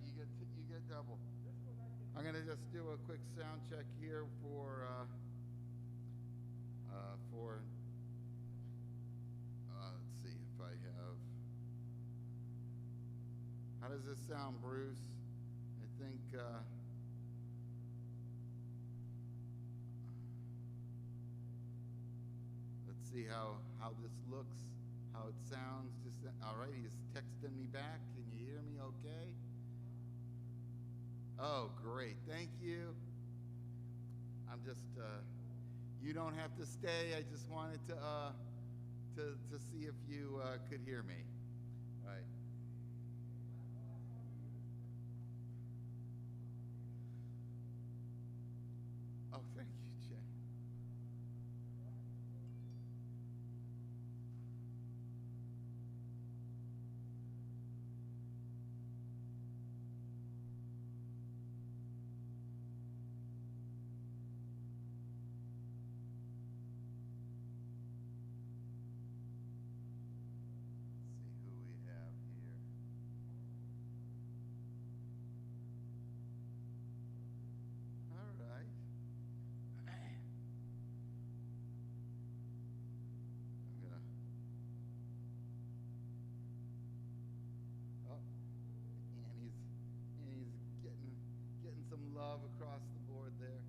you get double. I'm gonna just do a quick sound check here for let's see if I have. How does this sound, Bruce? I think. Let's see how this looks, how it sounds. Just all right. He's texting me back. Can you hear me? Okay. Oh, great. Thank you. I'm just. You don't have to stay. I just wanted to see if you could hear me. All right. Oh, thank you, Jay. Let's see who we have here. All right. I'm gonna. Oh, Annie's getting some love across the board there.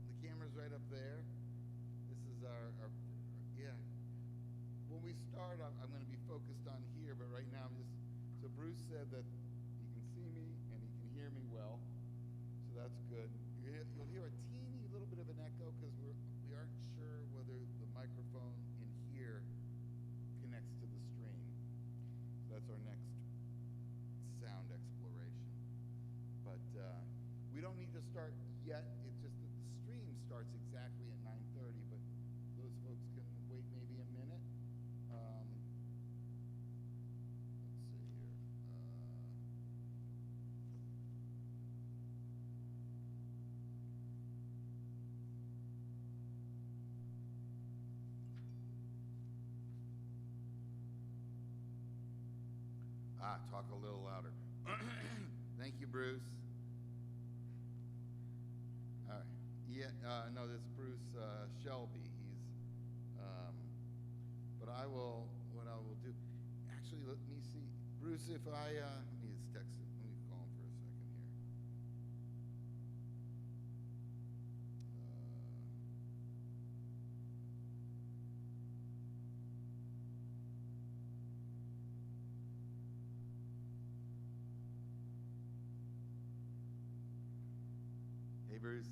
The camera's right up there. This is our yeah. When we start, I'm going to be focused on here, but right now I'm just. So Bruce said that he can see me and he can hear me well, so that's good. You'll hear a teeny little bit of an echo because we aren't sure whether the microphone in here connects to the stream. So that's our next sound exploration. But we don't need to start yet. It's just that the stream starts exactly at 9:30, but those folks can wait maybe a minute. Let's see here. Talk a little louder. Thank you, Bruce. All right. Yeah, no, that's Bruce Shelby. He's, but what I will do, actually, let me see. Bruce, if I, he's texting. Let me call him for a second here. Hey, Bruce.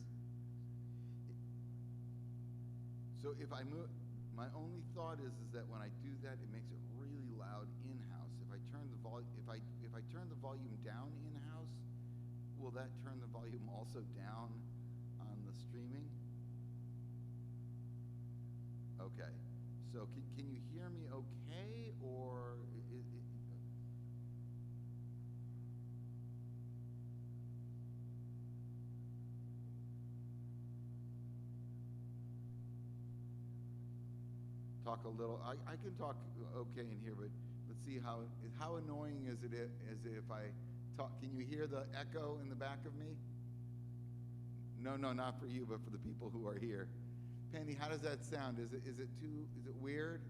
So if I move, my only thought is that when I do that, it makes it really loud in-house. If I turn the volume down in-house, will that turn the volume also down on the streaming? Okay. So can you hear me okay, or talk a little? I can talk okay in here, but let's see how annoying is it if I talk? Can you hear the echo in the back of me? No, not for you, but for the people who are here. Penny, how does that sound? Is it weird?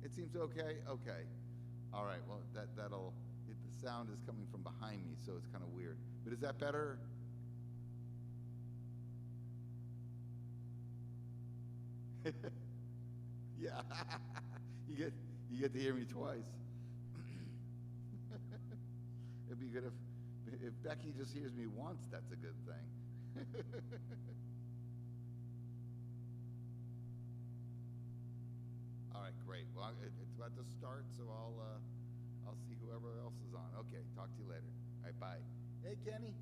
It seems okay? Okay. All right, well, the sound is coming from behind me, so it's kind of weird. But is that better? Yeah. You get to hear me twice. It'd be good if Becky just hears me once, that's a good thing. All right, great. Well, it's about to start, so I'll see whoever else is on. Okay, talk to you later. All right, bye. Hey, Kenny.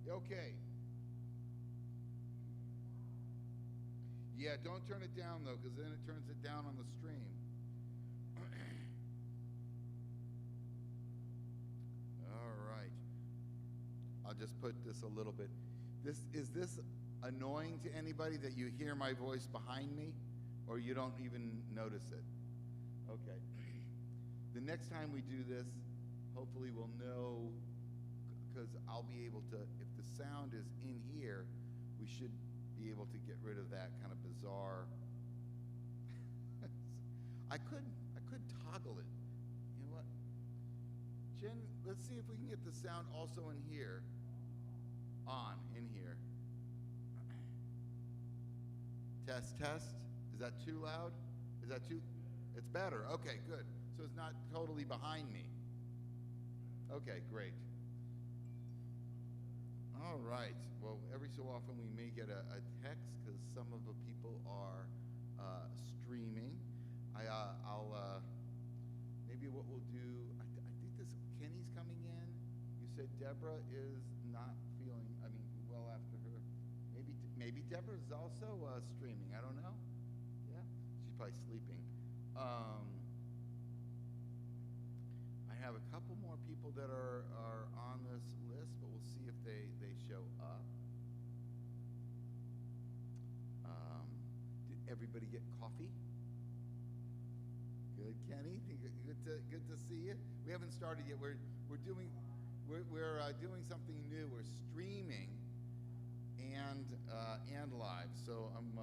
Okay. Yeah, don't turn it down though, because then it turns it down on the stream. All right. I'll just put this a little bit. Is this annoying to anybody that you hear my voice behind me, or you don't even notice it? Okay. The next time we do this, hopefully we'll know, because I'll be able to, if the sound is in here, we should be able to get rid of that kind of bizarre. I could toggle it. You know what? Jen, let's see if we can get the sound also in here. In here. Test, test. Is that too loud? Is that too? It's better. Okay, good. So it's not totally behind me. Okay, great. All right. Well, every so often we may get a text because some of the people are streaming. I'll maybe what we'll do. I think this Kenny's coming in. You said Deborah is not feeling. I mean, well after her. Maybe Deborah's also streaming. I don't know. Yeah, she's probably sleeping. I have a couple more people that are on this list, but we'll see if they show up. Did everybody get coffee? Good, Kenny. Good to see you. We haven't started yet. We're doing something new. We're streaming and live. So I'm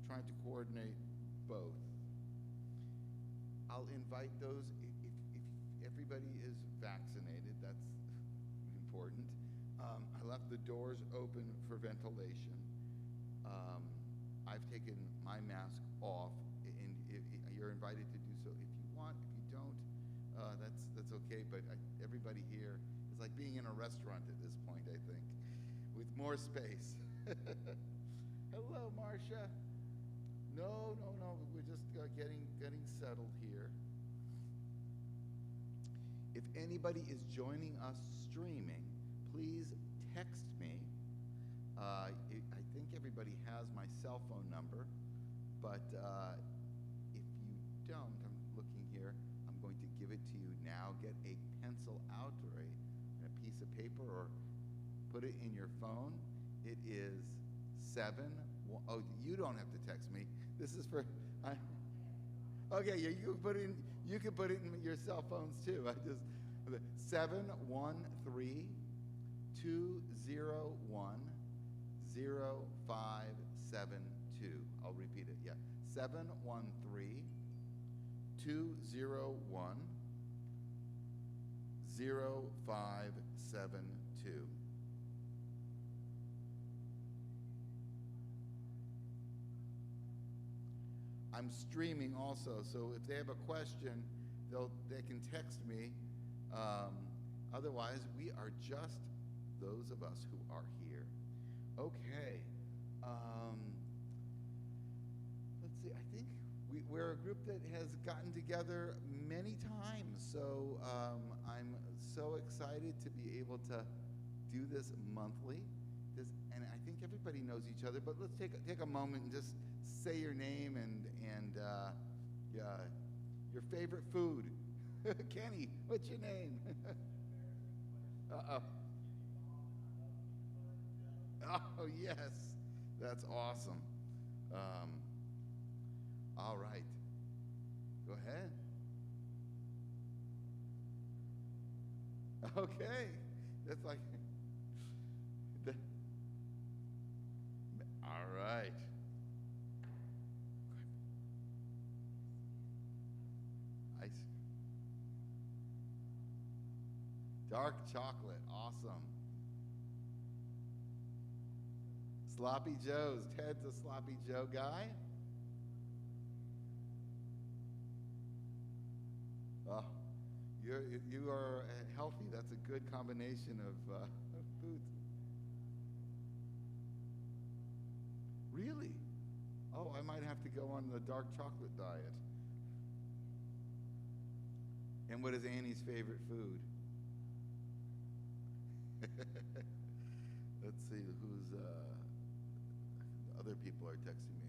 trying to coordinate both. I'll invite those if everybody is vaccinated. That's important. I left the doors open for ventilation. I've taken my mask off, and you're invited to do so if you want. If you don't, that's okay. But everybody here is like being in a restaurant at this point, I think, with more space. Hello, Marcia. No. We're just getting settled here. If anybody is joining us streaming, please text me. I think everybody has my cell phone number, but if you don't, I'm looking here, I'm going to give it to you now. Get a pencil out or a piece of paper, or put it in your phone. It is 7. Oh, you don't have to text me. This is for. Okay, yeah, you can put it in your cell phones too. 713-201-0572. I'll repeat it. Yeah, 713-201-0572. I'm streaming also, so if they have a question, they can text me. Otherwise, we are just those of us who are here. Okay. Let's see. I think we're a group that has gotten together many times, so I'm so excited to be able to do this monthly. And I think everybody knows each other, but let's take a moment and just say your name and your favorite food. Kenny, what's your name? Oh, yes. That's awesome. All right. Go ahead. Okay. That's like... All right. Dark chocolate, awesome. Sloppy Joe's. Ted's a Sloppy Joe guy. Oh, you are healthy. That's a good combination of foods. Really? Oh, I might have to go on the dark chocolate diet. And what is Annie's favorite food? Let's see who's other people are texting me.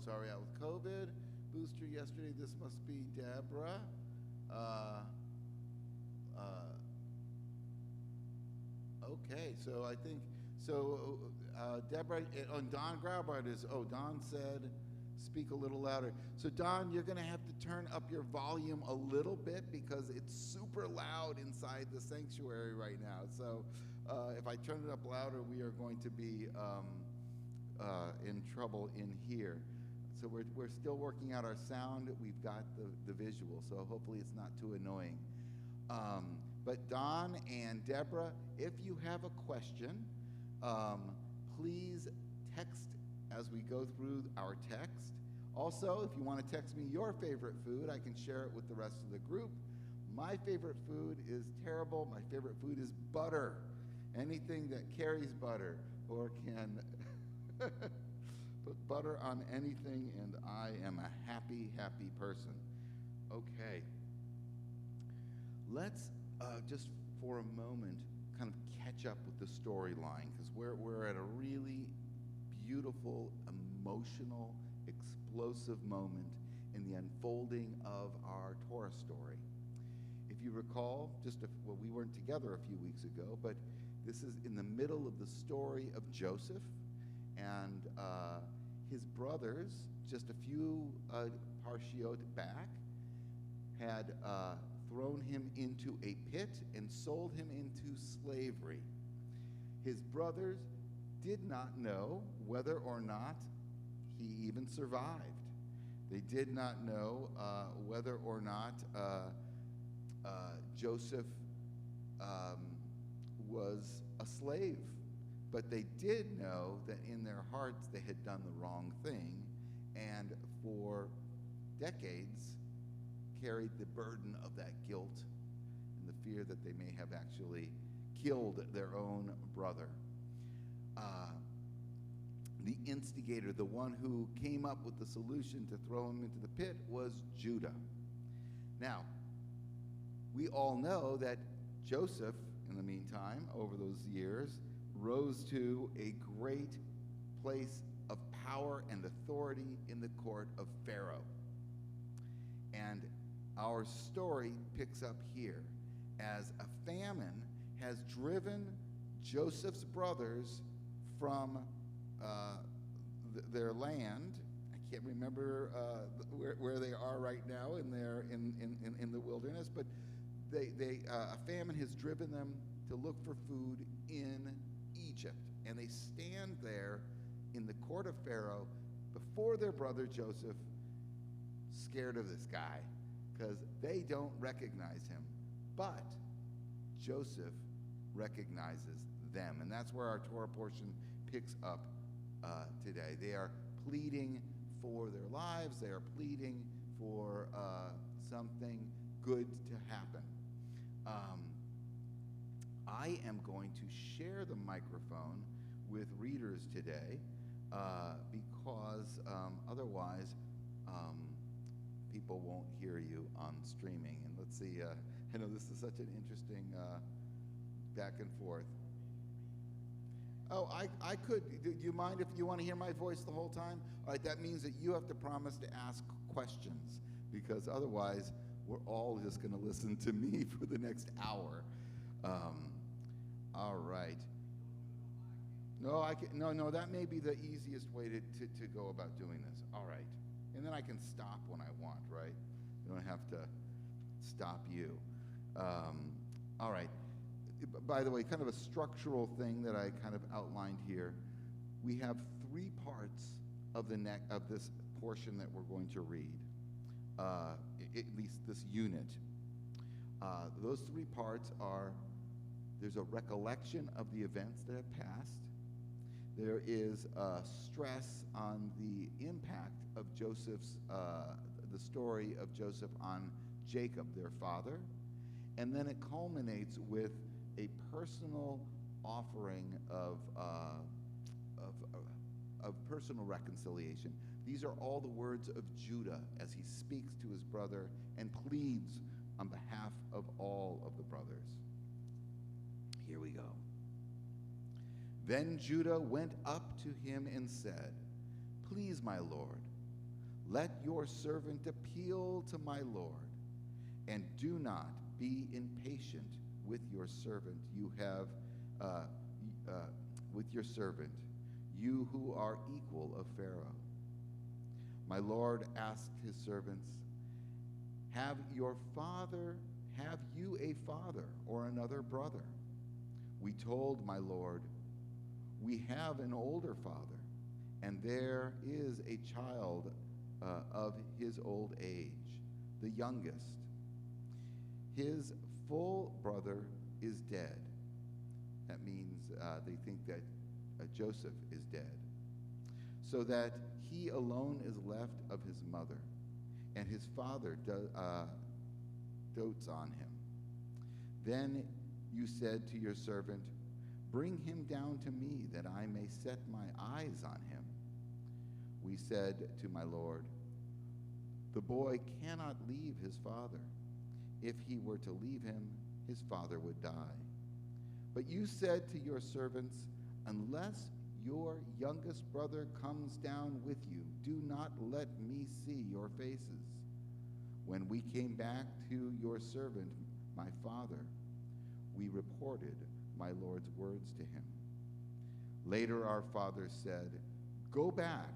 Sorry, I was COVID booster yesterday. This must be Deborah. Okay, so I think Deborah and Don Graubart is. Oh, Don said, speak a little louder. So Don, you're going to have to turn up your volume a little bit because it's super loud inside the sanctuary right now. So if I turn it up louder, we are going to be in trouble in here. So we're still working out our sound. We've got the visual, so hopefully it's not too annoying. But Don and Deborah, if you have a question, please text as we go through our text. Also, if you want to text me your favorite food, I can share it with the rest of the group. My favorite food is terrible. My favorite food is butter. Anything that carries butter or can put butter on anything, and I am a happy, happy person. Okay. Let's just for a moment kind of catch up with the storyline, because we're at a really beautiful, emotional, explosive moment in the unfolding of our Torah story. If you recall, well, we weren't together a few weeks ago, but this is in the middle of the story of Joseph and his brothers, just a few parshiot back, had thrown him into a pit and sold him into slavery. His brothers did not know whether or not he even survived. They did not know whether or not Joseph was a slave. But they did know that in their hearts they had done the wrong thing, and for decades carried the burden of that guilt and the fear that they may have actually killed their own brother. The instigator, the one who came up with the solution to throw him into the pit, was Judah. Now, we all know that Joseph, in the meantime, over those years, rose to a great place of power and authority in the court of Pharaoh. And our story picks up here as a famine has driven Joseph's brothers from their land. I can't remember where they are right now in the wilderness, but a famine has driven them to look for food in Egypt, and they stand there in the court of Pharaoh before their brother Joseph, scared of this guy because they don't recognize him, but Joseph recognizes them, and that's where our Torah portion picks up today. They are pleading for their lives. They are pleading for something good to happen. I am going to share the microphone with readers today because otherwise people won't hear you on streaming. And let's see, I know this is such an interesting back and forth. Oh, I could. Do you mind if you want to hear my voice the whole time? All right, that means that you have to promise to ask questions, because otherwise we're all just going to listen to me for the next hour. All right. No, that may be the easiest way to go about doing this. All right. And then I can stop when I want, right? I don't have to stop you. All right. By the way, kind of a structural thing that I kind of outlined here. We have three parts of this portion that we're going to read, at least this unit. Those three parts are: there's a recollection of the events that have passed. There is a stress on the impact of Joseph's, the story of Joseph on Jacob, their father. And then it culminates with a personal offering of personal reconciliation. These are all the words of Judah as he speaks to his brother and pleads on behalf of all of the brothers. Here we go. Then Judah went up to him and said, "Please, my lord, let your servant appeal to my lord, and do not be impatient with your servant. With your servant, you who are equal of Pharaoh." My lord asked his servants, Have you a father or another brother? We told my lord, we have an older father, and there is a child of his old age, the youngest. His full brother is dead. That means they think that Joseph is dead, so that he alone is left of his mother, and his father dotes on him. Then you said to your servant, bring him down to me, that I may set my eyes on him. We said to my lord, the boy cannot leave his father. If he were to leave him, his father would die. But you said to your servants, unless your youngest brother comes down with you, do not let me see your faces. When we came back to your servant, my father, we reported my Lord's words to him. Later our father said, go back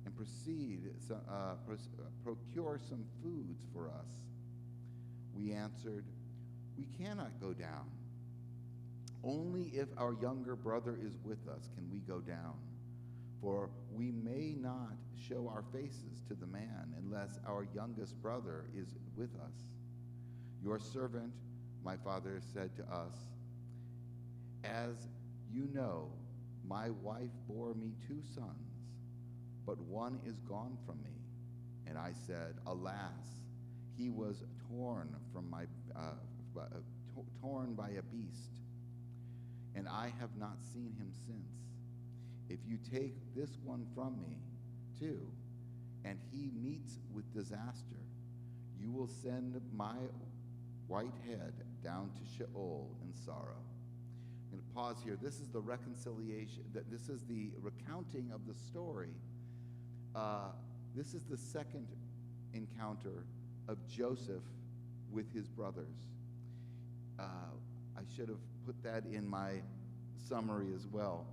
and procure some foods for us. We answered, we cannot go down. Only if our younger brother is with us can we go down, for we may not show our faces to the man unless our youngest brother is with us. Your servant, my father, said to us, as you know, my wife bore me 2 sons, but one is gone from me. And I said, alas, he was torn by a beast, and I have not seen him since. If you take this one from me, too, and he meets with disaster, you will send my white head down to Sheol in sorrow. I'm going to pause here. This is the reconciliation. This is the recounting of the story. This is the second encounter of Joseph with his brothers. I should have put that in my summary as well.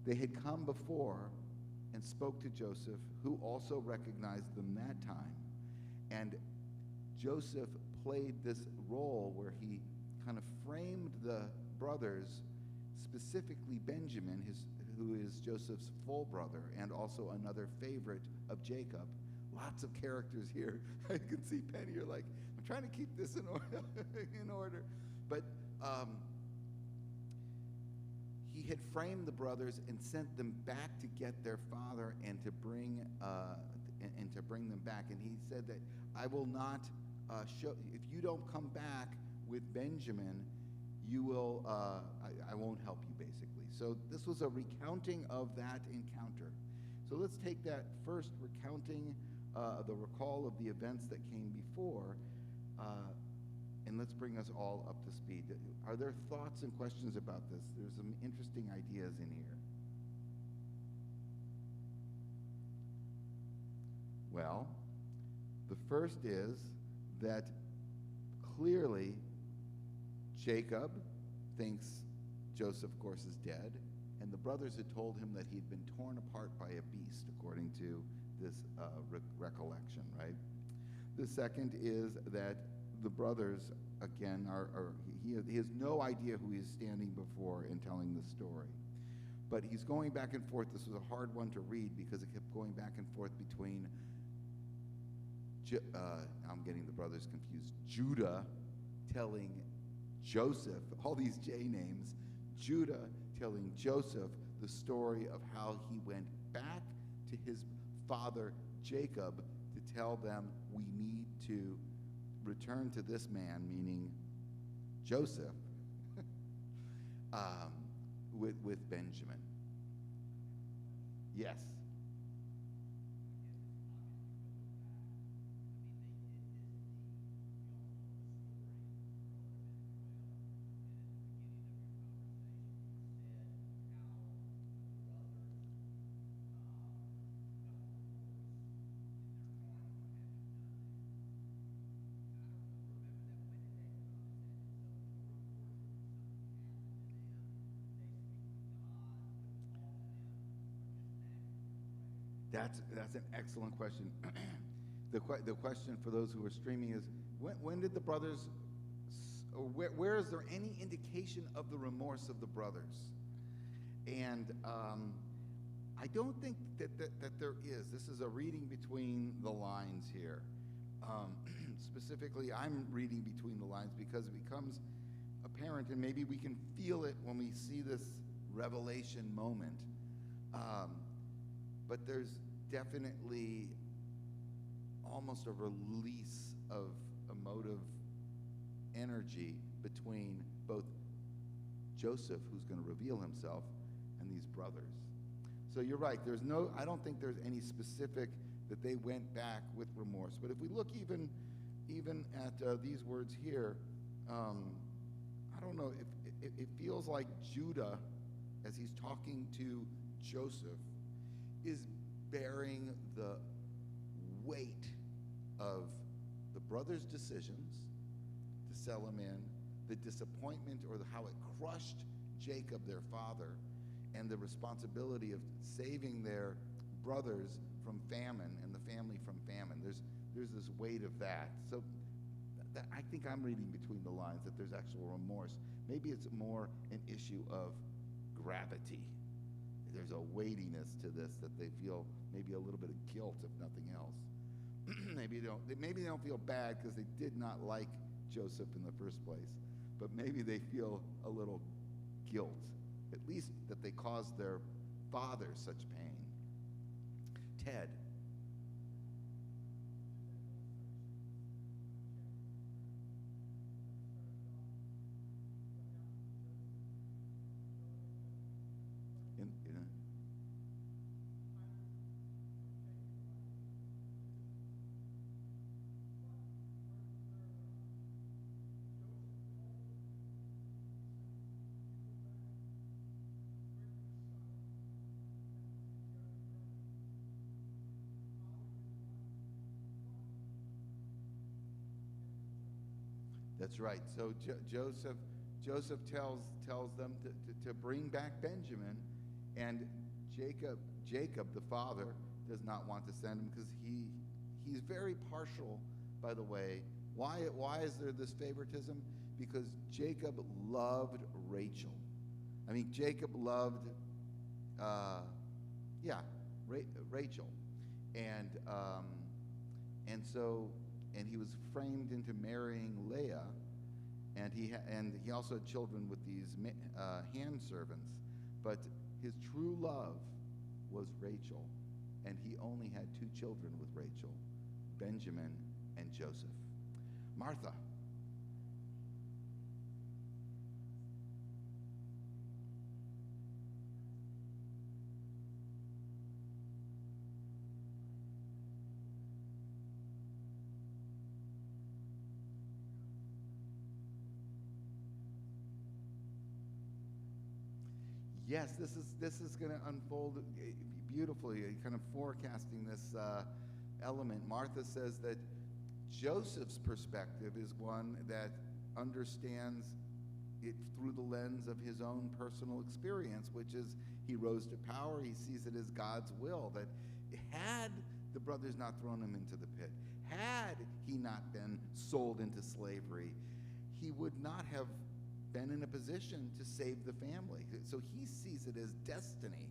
They had come before and spoke to Joseph, who also recognized them that time. And Joseph played this role where he kind of framed the brothers, specifically Benjamin, who is Joseph's full brother and also another favorite of Jacob. Lots of characters here. I can see Penny, you're like, I'm trying to keep this in order. But he had framed the brothers and sent them back to get their father and to bring them back. And he said that I will not show, if you don't come back with Benjamin, you will, I won't help you, basically. So this was a recounting of that encounter. So let's take that first recounting, the recall of the events that came before, and let's bring us all up to speed. Are there thoughts and questions about this? There's some interesting ideas in here. Well, the first is that clearly Jacob thinks Joseph, of course, is dead, and the brothers had told him that he'd been torn apart by a beast, according to this recollection, right? The second is that the brothers, again, he has no idea who he's standing before in telling the story. But he's going back and forth. This was a hard one to read because it kept going back and forth between, I'm getting the brothers confused, Judah telling Joseph, all these J names, Judah telling Joseph the story of how he went back to his father Jacob to tell them, we need to return to this man, meaning Joseph, with Benjamin. Yes. That's an excellent question. The question for those who are streaming is, when did the brothers, or where is there any indication of the remorse of the brothers? And I don't think that there is. This is a reading between the lines here. Specifically, I'm reading between the lines because it becomes apparent, and maybe we can feel it when we see this revelation moment. But there's definitely almost a release of emotive energy between both Joseph, who's going to reveal himself, and these brothers. So you're right. I don't think there's any specific that they went back with remorse. But if we look even at these words here, I don't know, it feels like Judah, as he's talking to Joseph, is bearing the weight of the brothers' decisions to sell him in, the disappointment or how it crushed Jacob, their father, and the responsibility of saving their brothers from famine and the family from famine. There's this weight of that. So I think I'm reading between the lines that there's actual remorse. Maybe it's more an issue of gravity. There's a weightiness to this that they feel maybe a little bit of guilt, if nothing else. Maybe they don't feel bad because they did not like Joseph in the first place, but maybe they feel a little guilt, at least that they caused their father such pain. Ted. That's right. So Joseph tells them to bring back Benjamin, and Jacob, the father, does not want to send him because he's very partial, by the way. Why is there this favoritism? Because Jacob loved Rachel. I mean, Jacob loved, Rachel, and he was framed into marrying Leah, and he also had children with these hand servants. But his true love was Rachel, and he only had 2 children with Rachel, Benjamin and Joseph. Martha. Yes, this is going to unfold beautifully, kind of forecasting this element. Martha says that Joseph's perspective is one that understands it through the lens of his own personal experience, which is he rose to power. He sees it as God's will, that had the brothers not thrown him into the pit, had he not been sold into slavery, he would not have been in a position to save the family. So he sees it as destiny,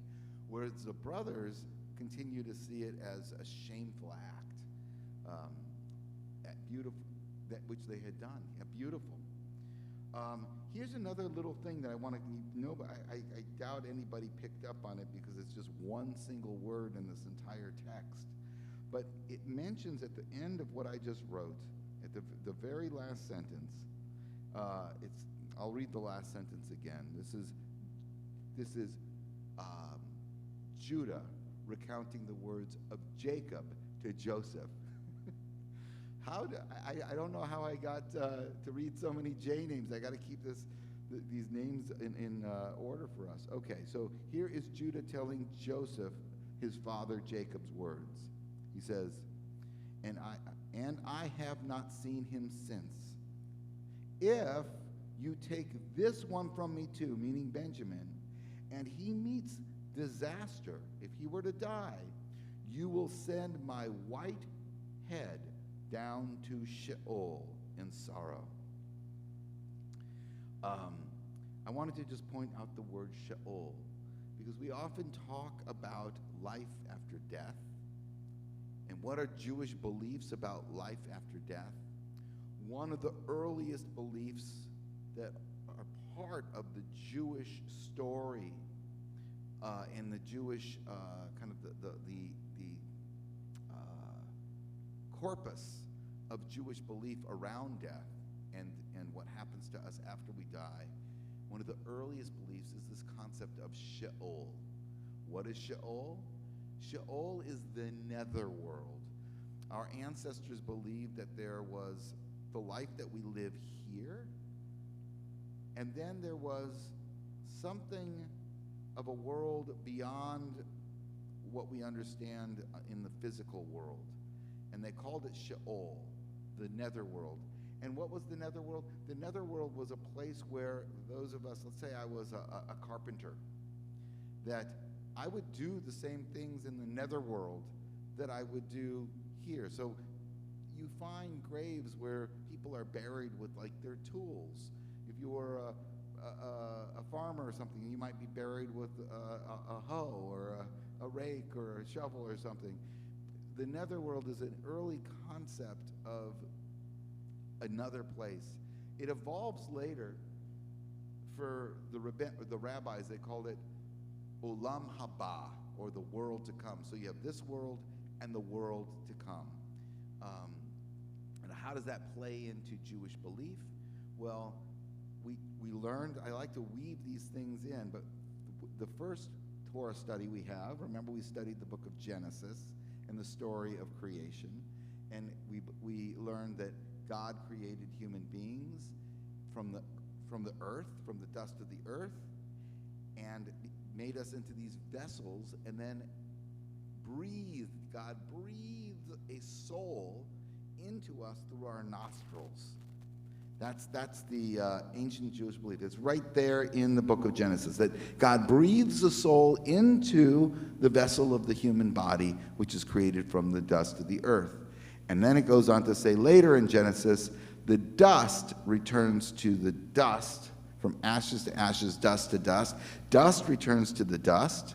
whereas the brothers continue to see it as a shameful act, which they had done. Beautiful. Here's another little thing that I want to know, but I doubt anybody picked up on it because it's just one single word in this entire text. But it mentions at the end of what I just wrote, at the very last sentence, I'll read the last sentence again. This is Judah recounting the words of Jacob to Joseph. I don't know how I got to read so many J names. I got to keep these names in order for us. Okay, so here is Judah telling Joseph his father Jacob's words. He says, and I have not seen him since. If you take this one from me too, meaning Benjamin, and he meets disaster, if he were to die, you will send my white head down to Sheol, in sorrow. I wanted to just point out the word Sheol, because we often talk about life after death. And what are Jewish beliefs about life after death? One of the earliest beliefs that are part of the Jewish story in the Jewish kind of the corpus of Jewish belief around death and what happens to us after we die. One of the earliest beliefs is this concept of Sheol. What is Sheol? Sheol is the netherworld. Our ancestors believed that there was the life that we live here, and then there was something of a world beyond what we understand in the physical world. And they called it Sheol, the netherworld. And what was the netherworld? The netherworld was a place where those of us, let's say I was a carpenter, that I would do the same things in the netherworld that I would do here. So you find graves where people are buried with like their tools. If you were a farmer or something, you might be buried with a hoe or a rake or a shovel or something. The netherworld is an early concept of another place. It evolves later. For the rabbis, they called it Olam Haba, or the world to come. So you have this world and the world to come. And how does that play into Jewish belief? Well, we learned, I like to weave these things in, but the first Torah study we have, remember we studied the book of Genesis and the story of creation, and we learned that God created human beings from the earth, from the dust of the earth, and made us into these vessels, and then God breathed a soul into us through our nostrils. That's the ancient Jewish belief. It's right there in the book of Genesis, that God breathes a soul into the vessel of the human body, which is created from the dust of the earth. And then it goes on to say later in Genesis, the dust returns to the dust, from ashes to ashes, dust to dust. Dust returns to the dust,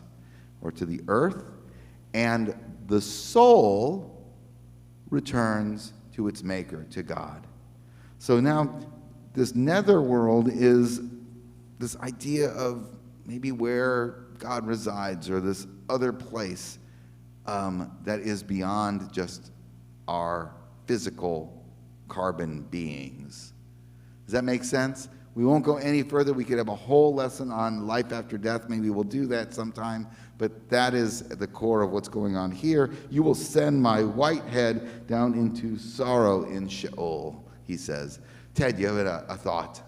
or to the earth, and the soul returns to its maker, to God. So now this netherworld is this idea of maybe where God resides, or this other place that is beyond just our physical carbon beings. Does that make sense? We won't go any further. We could have a whole lesson on life after death. Maybe we'll do that sometime. But that is the core of what's going on here. You will send my white head down into sorrow in Sheol, he says. Ted, you have a thought?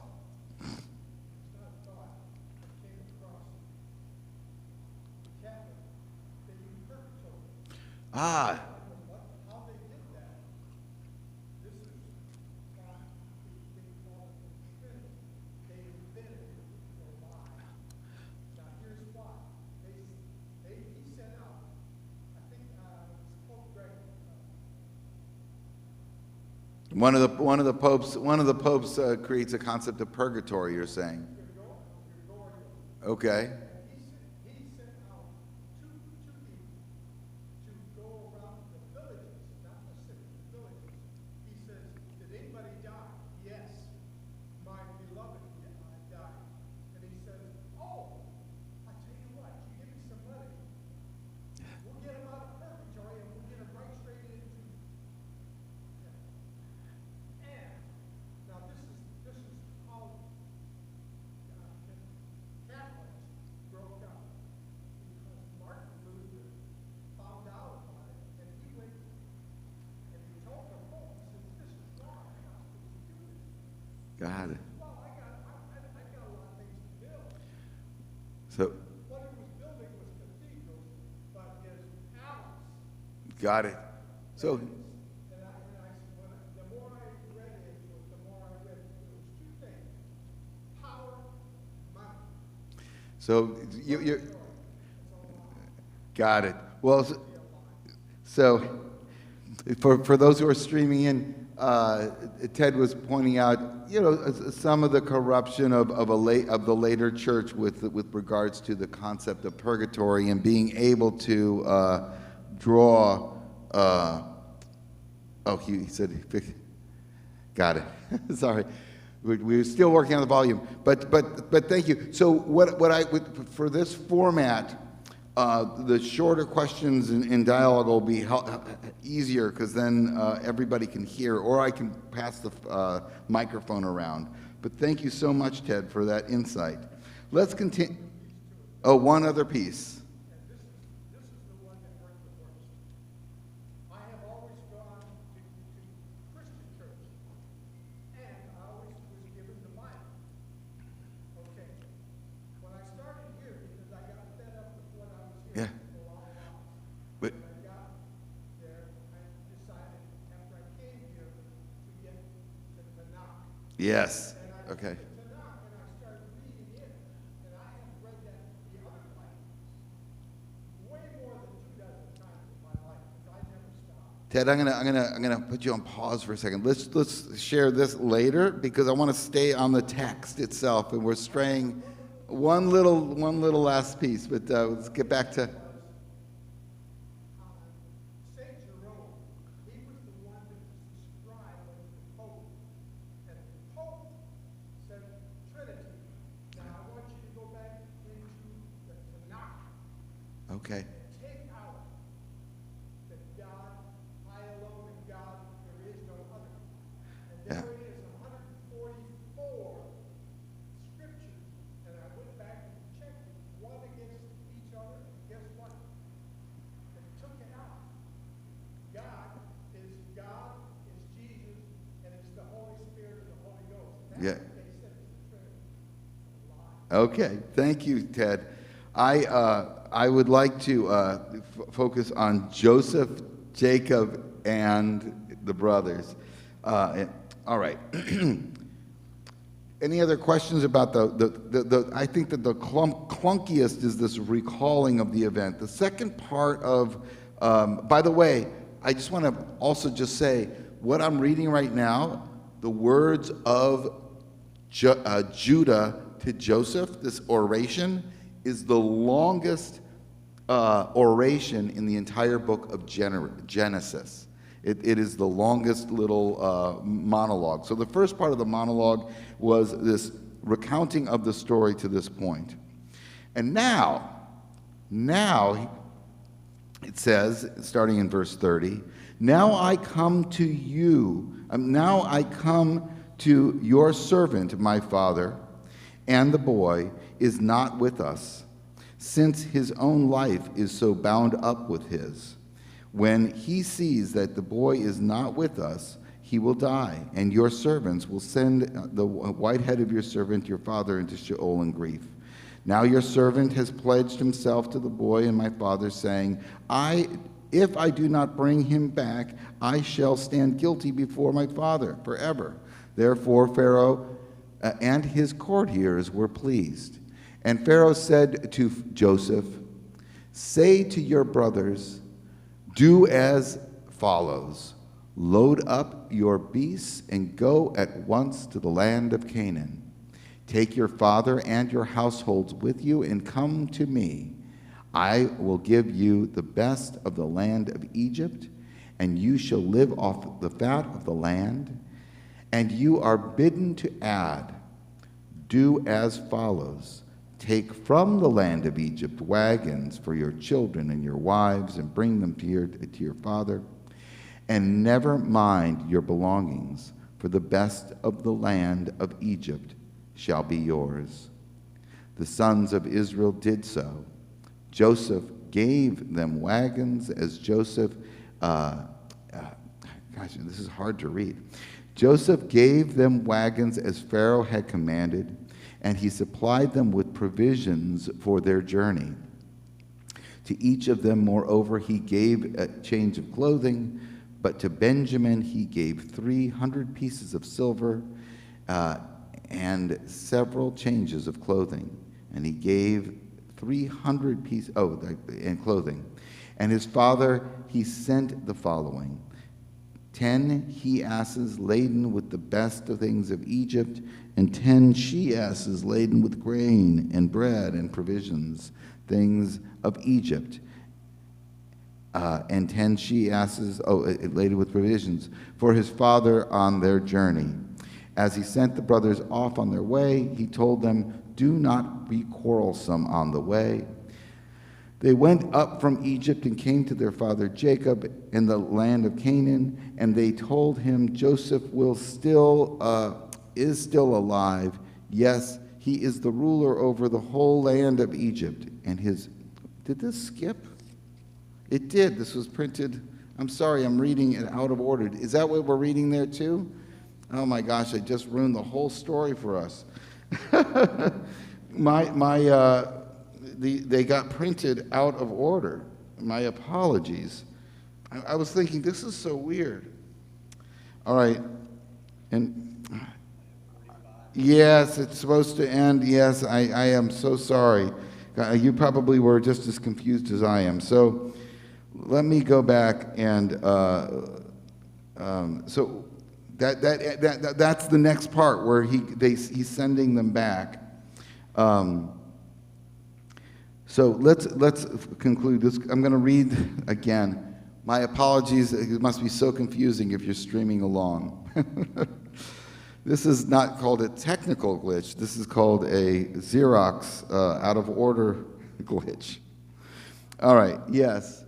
Ah. One of the popes creates a concept of purgatory, you're saying. Okay. He sent out two people to go around the villages, not the cities, the villages. He says, did anybody die? Yes, my beloved died. And he says, oh, I tell you what, you give me some money, we'll get him out of purgatory and we'll get him right straight into. And now this is how Catholics broke up, because Martin Luther found out about it, and he went and he told the Pope, he says, this is wrong, I'm not supposed to do this. Got it. Well, I got a lot of things to build. So, What he was building was cathedrals, but his palace. got it. So, And the more I read into it, the more I read, it was two things: power, money. so you got it. Well, so for those who are streaming in, Ted was pointing out, some of the corruption of the later church with regards to the concept of purgatory and being able to draw. He said, got it. Sorry, we're still working on the volume, but thank you. So what I would for this format. The shorter questions in dialogue will be easier because then everybody can hear, or I can pass the microphone around. But thank you so much, Ted, for that insight. Let's continue. Oh, one other piece. And this is the one that worked the worst. I have always gone to Christian church, and I always was given the Bible. Okay. When I started here, because I got fed up with what I was Yeah. hearing for a long while. But When I got there, I decided after I came here to get the Tanakh. yes. And I Okay. took the Tanakh and I started reading it, and I have read that the other languages way more than 2 dozen times in my life because I never stopped. Ted, I'm gonna put you on pause for a second. Let's share this later because I want to stay on the text itself, and we're straying one little last piece. But let's get back to. Saint Jerome, he was the one that was the scribe of the Pope. And the Pope said Trinity. Now I want you to go back into the Tanakh Okay. and take out that God, I alone am God, there is no other. And Yeah. there it is, 144 scriptures. And I went back and checked one against each other, and guess what? They took it out. God is Jesus, and it's the Holy Spirit and the Holy Ghost. That's Yeah. what they said is the Trinity. It's a lie. Okay, thank you, Ted. I would like to focus on Joseph, Jacob, and the brothers. All right. Any other questions about the I think that the clunkiest is this recalling of the event. The second part of, by the way, I just want to also just say what I'm reading right now, the words of Judah to Joseph, this oration, is the longest oration in the entire book of Genesis. It is the longest little monologue. So the first part of the monologue was this recounting of the story to this point. And now it says, starting in verse 30, now I come to your servant, my father, and the boy is not with us, since his own life is so bound up with his. When he sees that the boy is not with us, he will die, and your servants will send the white head of your servant, your father, into Sheol in grief. Now your servant has pledged himself to the boy and my father, saying, if I do not bring him back, I shall stand guilty before my father forever. Therefore Pharaoh and his courtiers were pleased. And Pharaoh said to Joseph, say to your brothers, do as follows. Load up your beasts and go at once to the land of Canaan. Take your father and your households with you and come to me. I will give you the best of the land of Egypt, and you shall live off the fat of the land. And you are bidden to add, do as follows. Take from the land of Egypt wagons for your children and your wives, and bring them to your father. And never mind your belongings, for the best of the land of Egypt shall be yours. The sons of Israel did so. Joseph gave them wagons as Joseph, gosh, this is hard to read. Joseph gave them wagons as Pharaoh had commanded, and he supplied them with provisions for their journey. To each of them, moreover, he gave a change of clothing, but to Benjamin he gave 300 pieces of silver and several changes of clothing. And he gave 300 pieces, and clothing. And his father, he sent the following. 10 he-asses laden with the best of things of Egypt, and 10 she-asses laden with grain and bread and provisions, things of Egypt, and 10 she-asses laden with provisions for his father on their journey. As he sent the brothers off on their way, he told them, "Do not be quarrelsome on the way." They went up from Egypt and came to their father Jacob in the land of Canaan, and they told him, "Joseph is still alive. Yes, he is the ruler over the whole land of Egypt." And did this skip? It did. This was printed. I'm sorry, I'm reading it out of order. Is that what we're reading there too? Oh my gosh, I just ruined the whole story for us. They got printed out of order. My apologies. I was thinking, this is so weird. All right. And yes, it's supposed to end. Yes, I am so sorry. You probably were just as confused as I am. So let me go back and so that's the next part where he's sending them back. So let's conclude this. I'm going to read again. My apologies. It must be so confusing if you're streaming along. This is not called a technical glitch. This is called a Xerox out of order glitch. All right. Yes.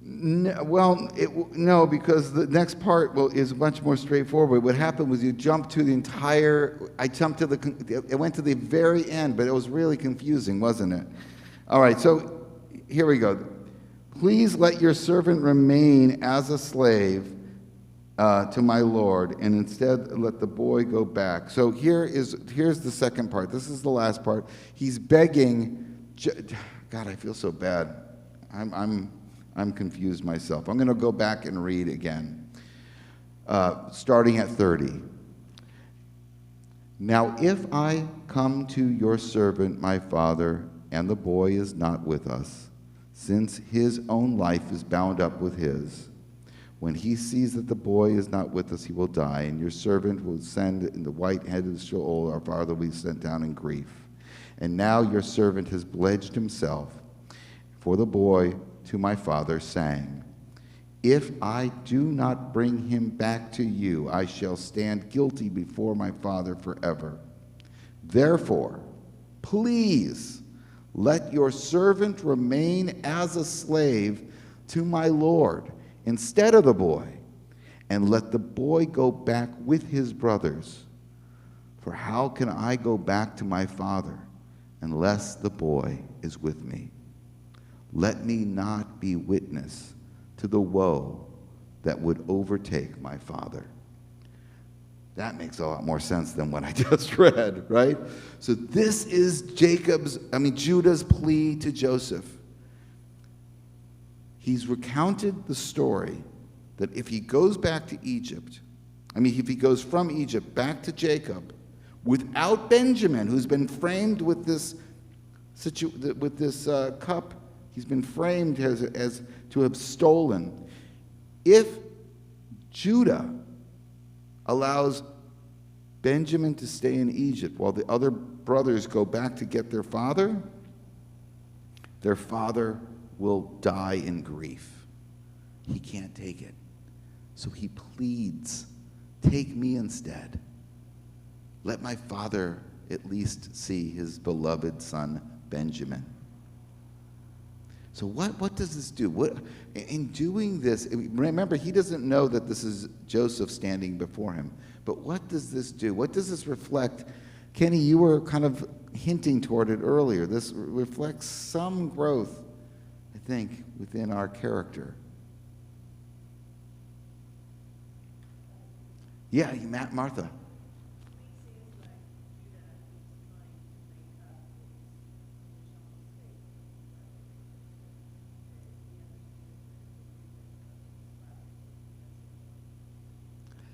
No, because the next part is much more straightforward. What happened was you jumped to the entire. It went to the very end, but it was really confusing, wasn't it? All right, so here we go. Please let your servant remain as a slave to my Lord, and instead let the boy go back. So here's the second part. This is the last part. He's begging. God, I feel so bad. I'm confused myself. I'm going to go back and read again, starting at 30. Now, if I come to your servant, my father, and the boy is not with us, since his own life is bound up with his, when he sees that the boy is not with us, he will die, and your servant will send in the white-headed Sheol, our father will be sent down in grief. And now your servant has pledged himself for the boy to my father, saying, if I do not bring him back to you, I shall stand guilty before my father forever. Therefore, please let your servant remain as a slave to my Lord instead of the boy, and let the boy go back with his brothers. For how can I go back to my father unless the boy is with me? Let me not be witness to the woe that would overtake my father. That makes a lot more sense than what I just read, right? So this is Judah's plea to Joseph. He's recounted the story that if he goes back to Egypt, if he goes from Egypt back to Jacob, without Benjamin, who's been framed with this cup, he's been framed as to have stolen. If Judah allows Benjamin to stay in Egypt while the other brothers go back to get their father will die in grief. He can't take it. So he pleads, take me instead. Let my father at least see his beloved son, Benjamin. So what does this do? In doing this, remember, he doesn't know that this is Joseph standing before him. But what does this do? What does this reflect? Kenny, you were kind of hinting toward it earlier. This reflects some growth, I think, within our character. Yeah, Martha.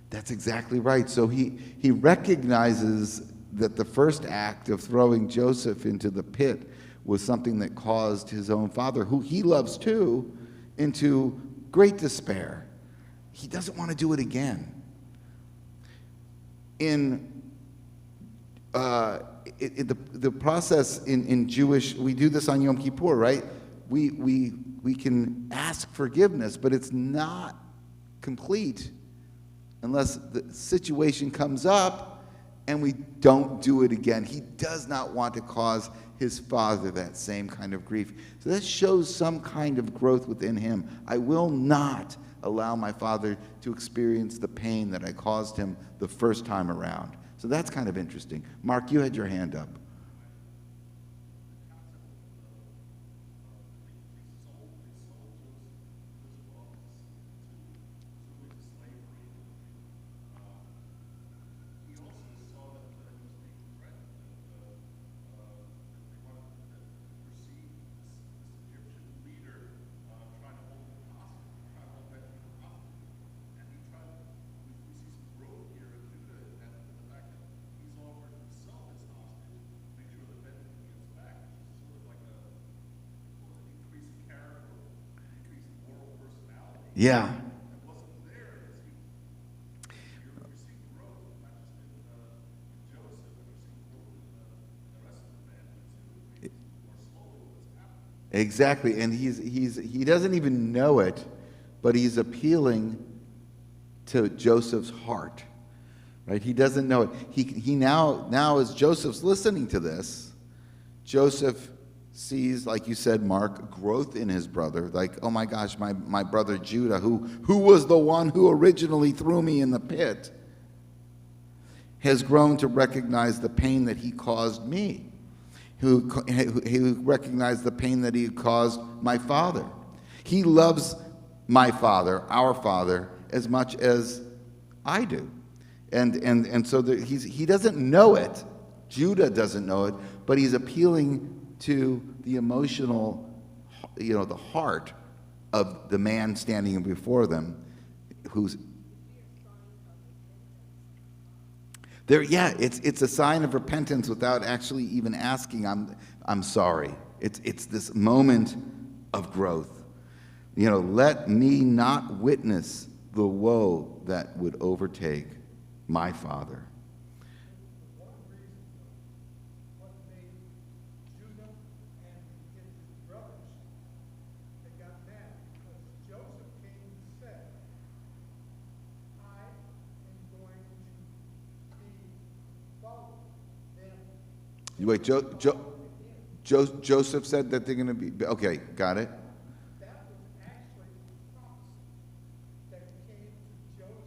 That's exactly right. So he recognizes that the first act of throwing Joseph into the pit was something that caused his own father, who he loves too, into great despair. He doesn't want to do it again. In the process in Jewish, we do this on Yom Kippur, right? We can ask forgiveness, but it's not complete unless the situation comes up and we don't do it again. He does not want to cause his father that same kind of grief. So that shows some kind of growth within him. I will not allow my father to experience the pain that I caused him the first time around. So that's kind of interesting. Mark, you had your hand up. Yeah. Exactly, and he doesn't even know it, but he's appealing to Joseph's heart, right? He doesn't know it. He now as Joseph's listening to this, Joseph sees, like you said, Mark, growth in his brother. Like, oh my gosh, my brother Judah, who was the one who originally threw me in the pit, has grown to recognize the pain that he caused me. Who recognized the pain that he caused my father. He loves my father, our father, as much as I do. And so he doesn't know it. Judah doesn't know it, but he's appealing to the emotional, the heart of the man standing before them, who's there. Yeah, it's a sign of repentance without actually even asking. I'm sorry. It's this moment of growth. Let me not witness the woe that would overtake my father. Wait, Joseph said that they're going to be... Okay, got it. That was actually the prophecy that came to Joseph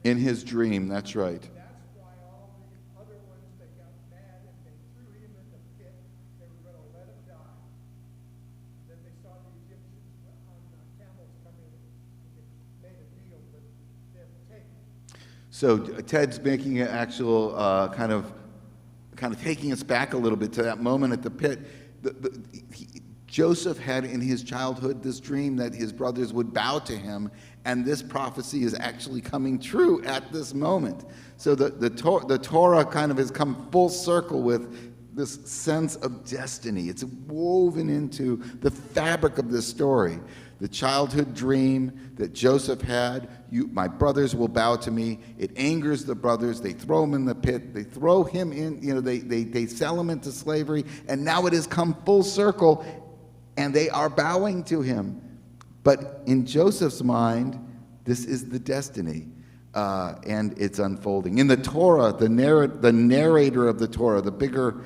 in his dream, that's right. That's why all the other ones that got mad and they threw him in the pit, they were going to let him die. Then they saw the Egyptians on camels come in and they made a deal with them taking. So Ted's making an actual kind of taking us back a little bit to that moment at the pit. Joseph had in his childhood this dream that his brothers would bow to him, and this prophecy is actually coming true at this moment. So the Torah kind of has come full circle with this sense of destiny. It's woven into the fabric of this story. The childhood dream that Joseph had, my brothers will bow to me. It angers the brothers. They throw him in the pit. They throw him in, they sell him into slavery. And now it has come full circle, and they are bowing to him. But in Joseph's mind, this is the destiny, and it's unfolding. In the Torah, the narrator of the Torah, the bigger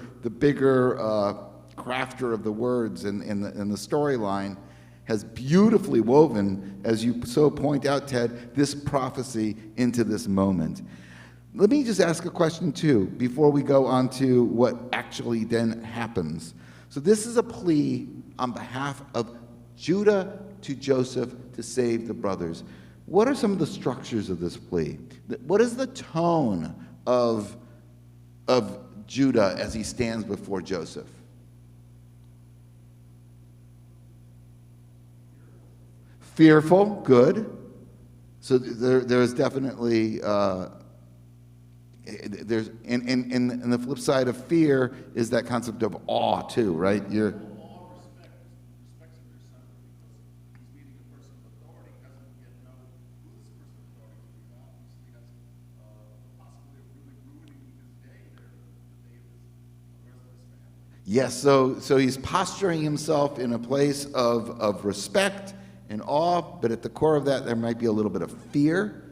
crafter of the words in the storyline, has beautifully woven, as you so point out, Ted, this prophecy into this moment. Let me just ask a question, too, before we go on to what actually then happens. So this is a plea on behalf of Judah to Joseph to save the brothers. What are some of the structures of this plea? What is the tone of Judah as he stands before Joseph? Fearful, good. So there is definitely there's and the flip side of fear is that concept of awe too, right? You're All respects of your son because he's meeting a person of authority. He doesn't yet know who this person of authority is. He obviously has the possibility of really ruining his day there, the day of the rest of his family. yes. So he's posturing himself in a place of respect and awe, but at the core of that, there might be a little bit of fear.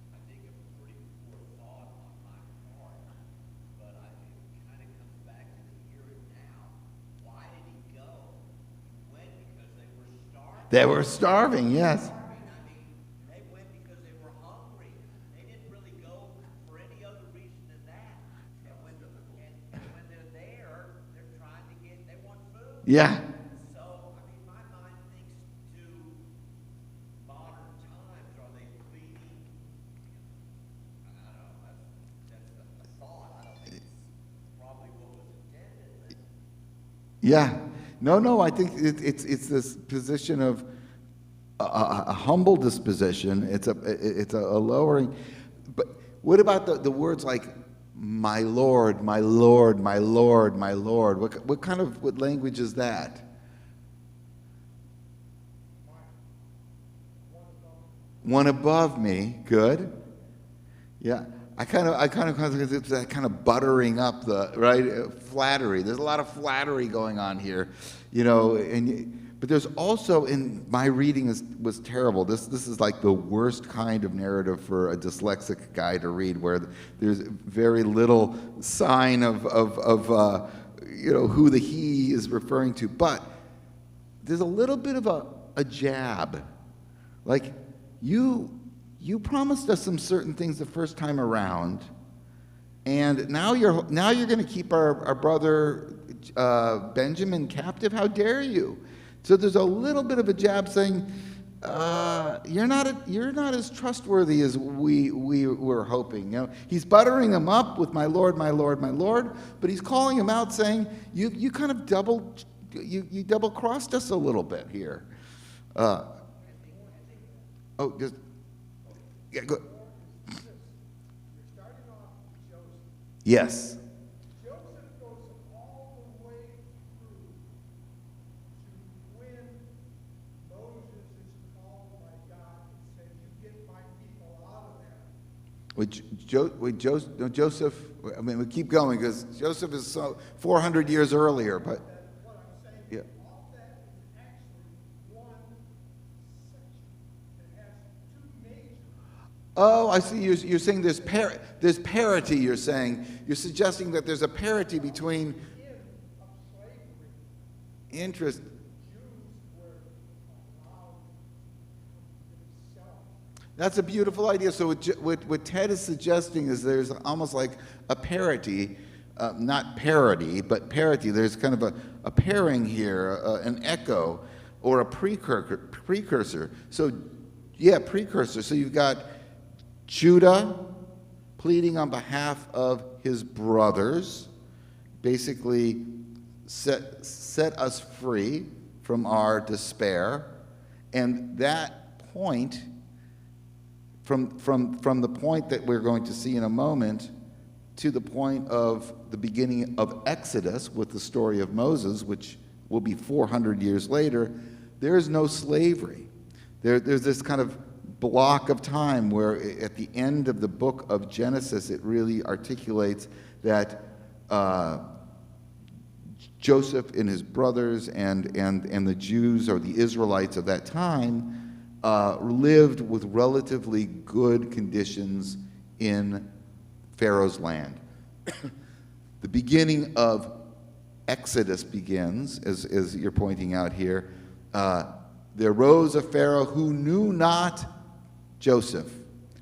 I think a pretty poor thought on my part, but it kind of comes back to the here and now. Why did he go? He went because they were starving. They were starving, yes. I mean, they went because they were hungry. They didn't really go for any other reason than that. And when they're there, they're trying to they want food. Yeah. So, I mean, my mind thinks to modern times. Are they fleeting? I don't know. That's the thought. I don't think it's probably what was intended. But Yeah. No, I think it's this position of a humble disposition. It's a lowering. But what about the words like my Lord, my Lord, my Lord, my Lord? What kind of language is that? One above me, good. Yeah, I kind of it's that kind of buttering up the right flattery. There's a lot of flattery going on here, but there's also in my reading was terrible. This is like the worst kind of narrative for a dyslexic guy to read, where there's very little sign of who the he is referring to, but there's a little bit of a jab, like. You promised us some certain things the first time around, and now you're going to keep our brother Benjamin captive. How dare you? So there's a little bit of a jab saying you're not as trustworthy as we were hoping. He's buttering him up with my Lord, my Lord, my Lord, but he's calling him out, saying you kind of double crossed us a little bit here. Just yeah, go. You're starting off with Joseph. Yes. Joseph goes all the way through to when Moses is called by God and said, "You get my people out of there." Joseph. I mean, we keep going because Joseph is 400 years earlier, but What I'm saying, yeah. all that is actually one section that has two major. Oh, I see. You're saying there's parity. You're suggesting that there's a parity between End of slavery, interest. Jews were allowed themselves. That's a beautiful idea. So what Ted is suggesting is there's almost like a parity, not parody, but parity. There's kind of a pairing here, an echo, or a precursor. So, yeah, precursor. So you've got Judah pleading on behalf of his brothers, basically set us free from our despair, and that point, from the point that we're going to see in a moment, to the point of the beginning of Exodus with the story of Moses, which will be 400 years later, there is no slavery. There's this kind of block of time where at the end of the book of Genesis it really articulates that Joseph and his brothers and the Jews or the Israelites of that time lived with relatively good conditions in Pharaoh's land. The beginning of Exodus begins, as you're pointing out here. There rose a Pharaoh who knew not Joseph,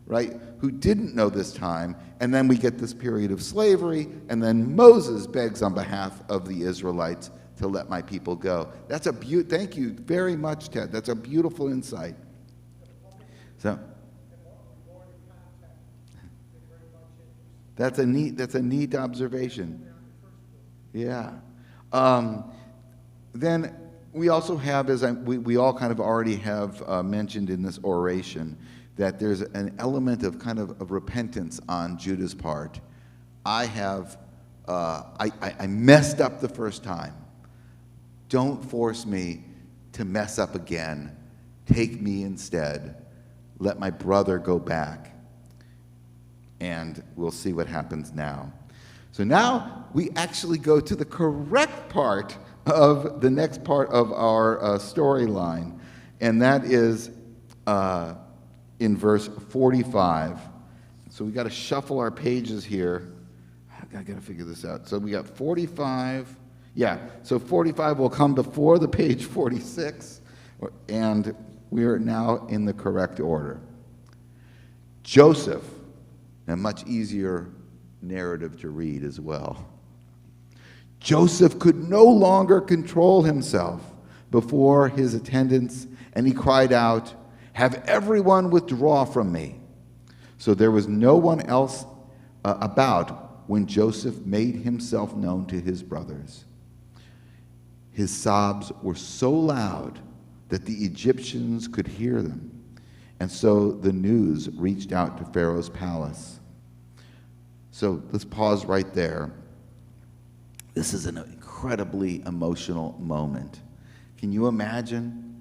right? Who didn't know this time. And then we get this period of slavery, and then Moses begs on behalf of the Israelites to let my people go. That's thank you very much, Ted. That's a beautiful insight. So that's a neat observation. Yeah. Then we also have, we all kind of already have mentioned in this oration, that there's an element of kind of repentance on Judah's part. I messed up the first time. Don't force me to mess up again. Take me instead. Let my brother go back. And we'll see what happens now. So now we actually go to the correct part of the next part of our storyline, and that is in verse 45. So we got to shuffle our pages here. I got to figure this out. So we got 45. Yeah, so 45 will come before the page 46, and we are now in the correct order. Joseph, a much easier narrative to read as well. Joseph could no longer control himself before his attendants, and he cried out, "Have everyone withdraw from me." So there was no one else about when Joseph made himself known to his brothers. His sobs were so loud that the Egyptians could hear them, and so the news reached out to Pharaoh's palace. So let's pause right there. This is an incredibly emotional moment. Can you imagine?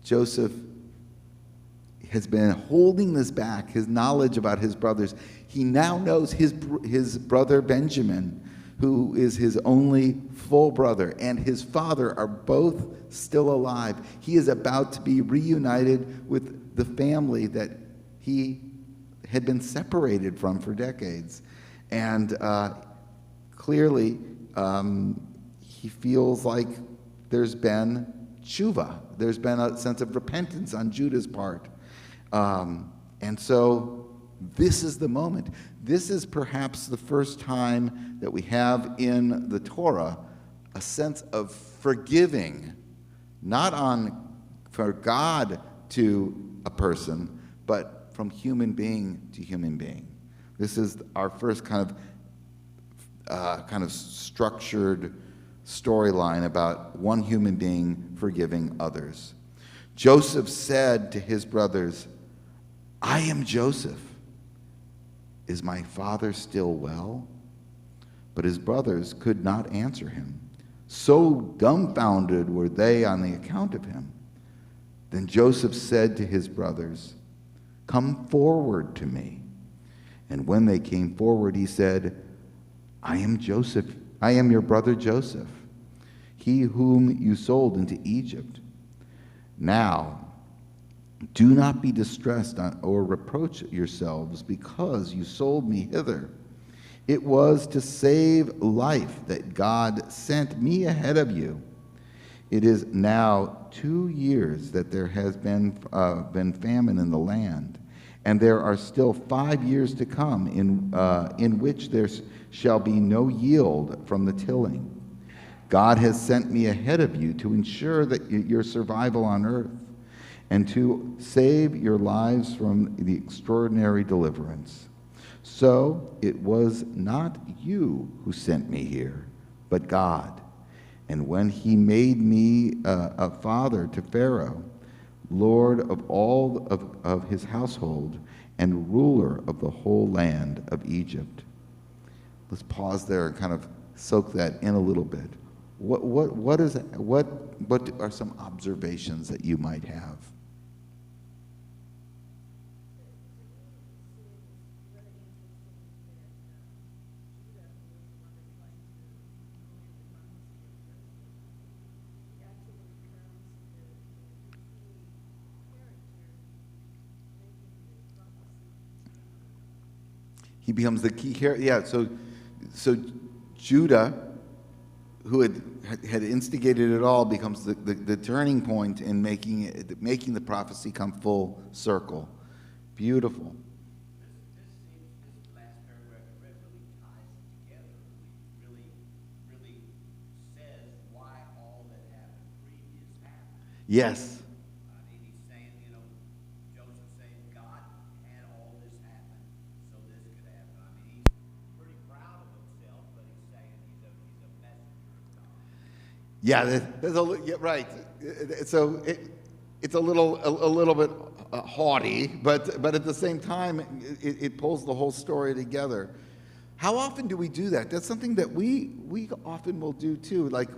Joseph has been holding this back, his knowledge about his brothers. He now knows his brother Benjamin, who is his only full brother, and his father are both still alive. He is about to be reunited with the family that he had been separated from for decades. And clearly, he feels like there's been tshuva. There's been a sense of repentance on Judah's part. And so this is the moment. This is perhaps the first time that we have in the Torah a sense of forgiving, not for God to a person, but from human being to human being. This is our first kind of structured storyline about one human being forgiving others. Joseph said to his brothers, "I am Joseph. Is my father still well?" But his brothers could not answer him. So dumbfounded were they on the account of him. Then Joseph said to his brothers, "Come forward to me." And when they came forward, he said, "I am Joseph. I am your brother Joseph, he whom you sold into Egypt. Now, do not be distressed or reproach yourselves because you sold me hither. It was to save life that God sent me ahead of you. It is now 2 years that there has been famine in the land, and there are still 5 years to come in which there shall be no yield from the tilling. God has sent me ahead of you to ensure that your survival on earth and to save your lives from the extraordinary deliverance. So it was not you who sent me here, but God. And when he made me a father to Pharaoh, Lord of all of his household, and ruler of the whole land of Egypt." Let's pause there and kind of soak that in a little bit. What are some observations that you might have? He becomes the key character. Yeah, so Judah, who had instigated it all, becomes the turning point in making the prophecy come full circle. Beautiful. This last paragraph really ties it together. Really says why all that happened previous happened. Yes. I mean, he's saying, Joseph saying God had all this happen so this could happen. I mean, he's pretty proud of himself, but he's saying he's a messenger of God. Yeah, right. So it's a little bit haughty, but at the same time, it pulls the whole story together. How often do we do that? That's something that we often will do too. Like,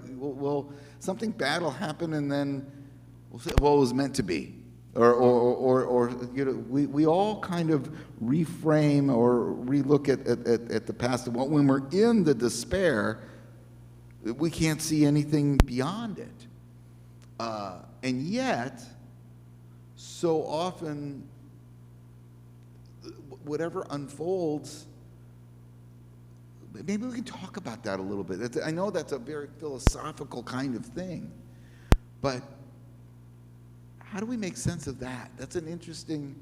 something bad will happen, and then we'll say, well, it was meant to be. Or you know, we all kind of reframe or relook at the past. When we're in the despair, we can't see anything beyond it. And yet, so often, whatever unfolds, maybe we can talk about that a little bit. I know that's a very philosophical kind of thing, but how do we make sense of that? That's an interesting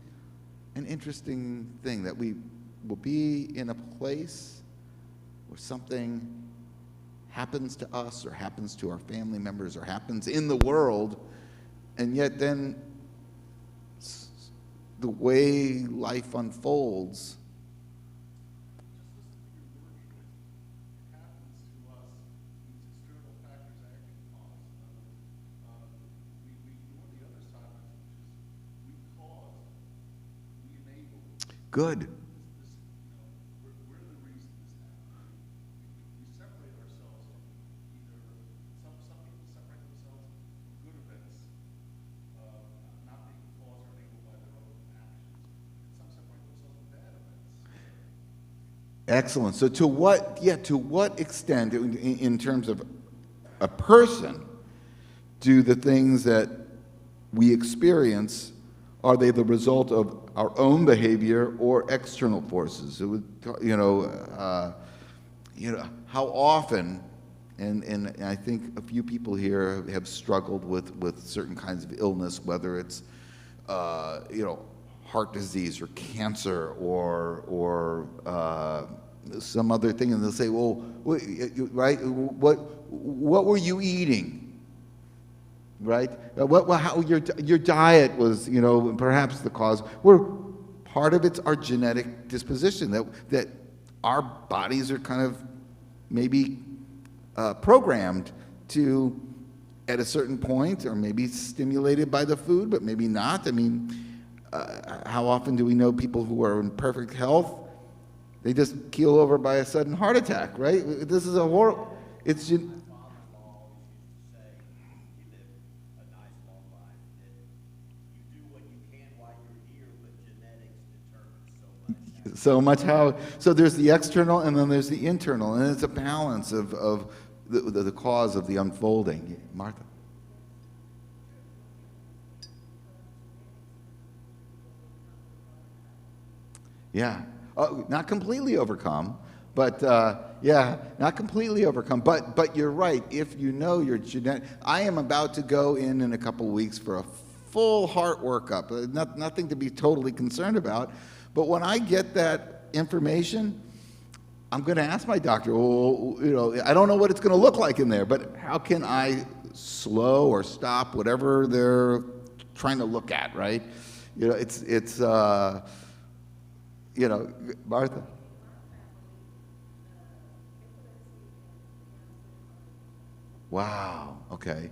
thing, that we will be in a place where something happens to us or happens to our family members or happens in the world, and yet then the way life unfolds. Good. We're the reason this happened. We separate ourselves from either some people separate themselves from good events, not being caused or enabled by their own actions. And some separate themselves from bad events. Excellent. So to what extent, in terms of a person, do the things that we experience, are they the result of our own behavior or external forces? It would, how often, and I think a few people here have struggled with certain kinds of illness, whether it's heart disease or cancer or some other thing, and they'll say, well, right, what were you eating? Right? How your diet was, perhaps the cause. Part of it's our genetic disposition, that our bodies are kind of maybe programmed to, at a certain point, or maybe stimulated by the food, but maybe not. I mean, how often do we know people who are in perfect health, they just keel over by a sudden heart attack, right? This is a horrible, it's so much so there's the external and then there's the internal, and it's a balance of the cause of the unfolding. Martha? Yeah. Not completely overcome, but not completely overcome. But you're right. If you know your genetic, I am about to go in a couple weeks for a full heart workup. Nothing to be totally concerned about. But when I get that information, I'm going to ask my doctor, well, I don't know what it's going to look like in there, but how can I slow or stop whatever they're trying to look at, right? It's Martha. Wow, okay.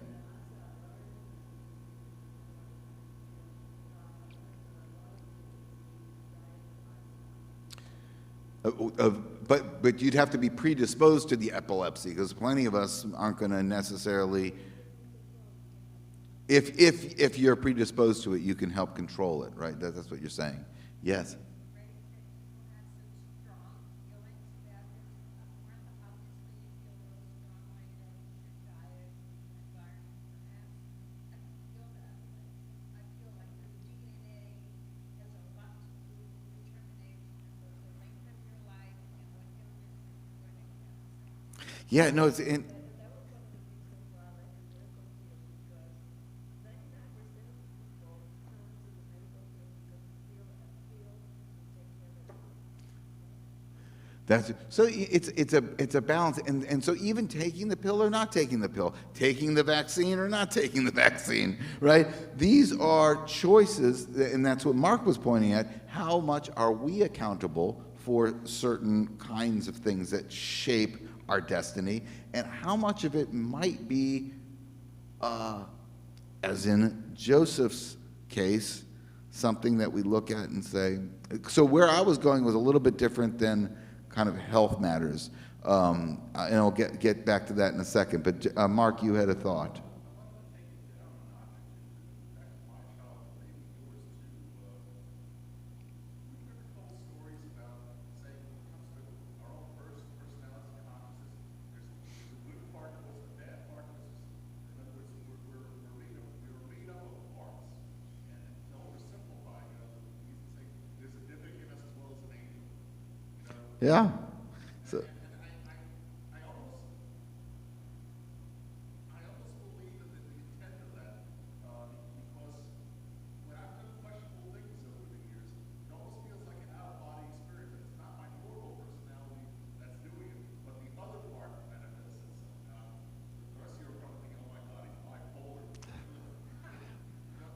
But you'd have to be predisposed to the epilepsy, because plenty of us aren't going to necessarily. If you're predisposed to it, you can help control it, right? That's what you're saying. Yes. Yeah, no, it's in. It's a balance, and so even taking the pill or not taking the pill, taking the vaccine or not taking the vaccine, right? These are choices, and that's what Mark was pointing at. How much are we accountable for certain kinds of things that shape our destiny, and how much of it might be, as in Joseph's case, something that we look at and say, so where I was going was a little bit different than kind of health matters. And I'll get back to that in a second. But Mark, you had a thought. Yeah. So, I almost believe that the intent of that, because when I've done questionable things over the years, it almost feels like an out-of-body experience. It's not my normal personality that's doing it, but the other part manifests itself. The rest of you are probably thinking, oh my God, he's bipolar.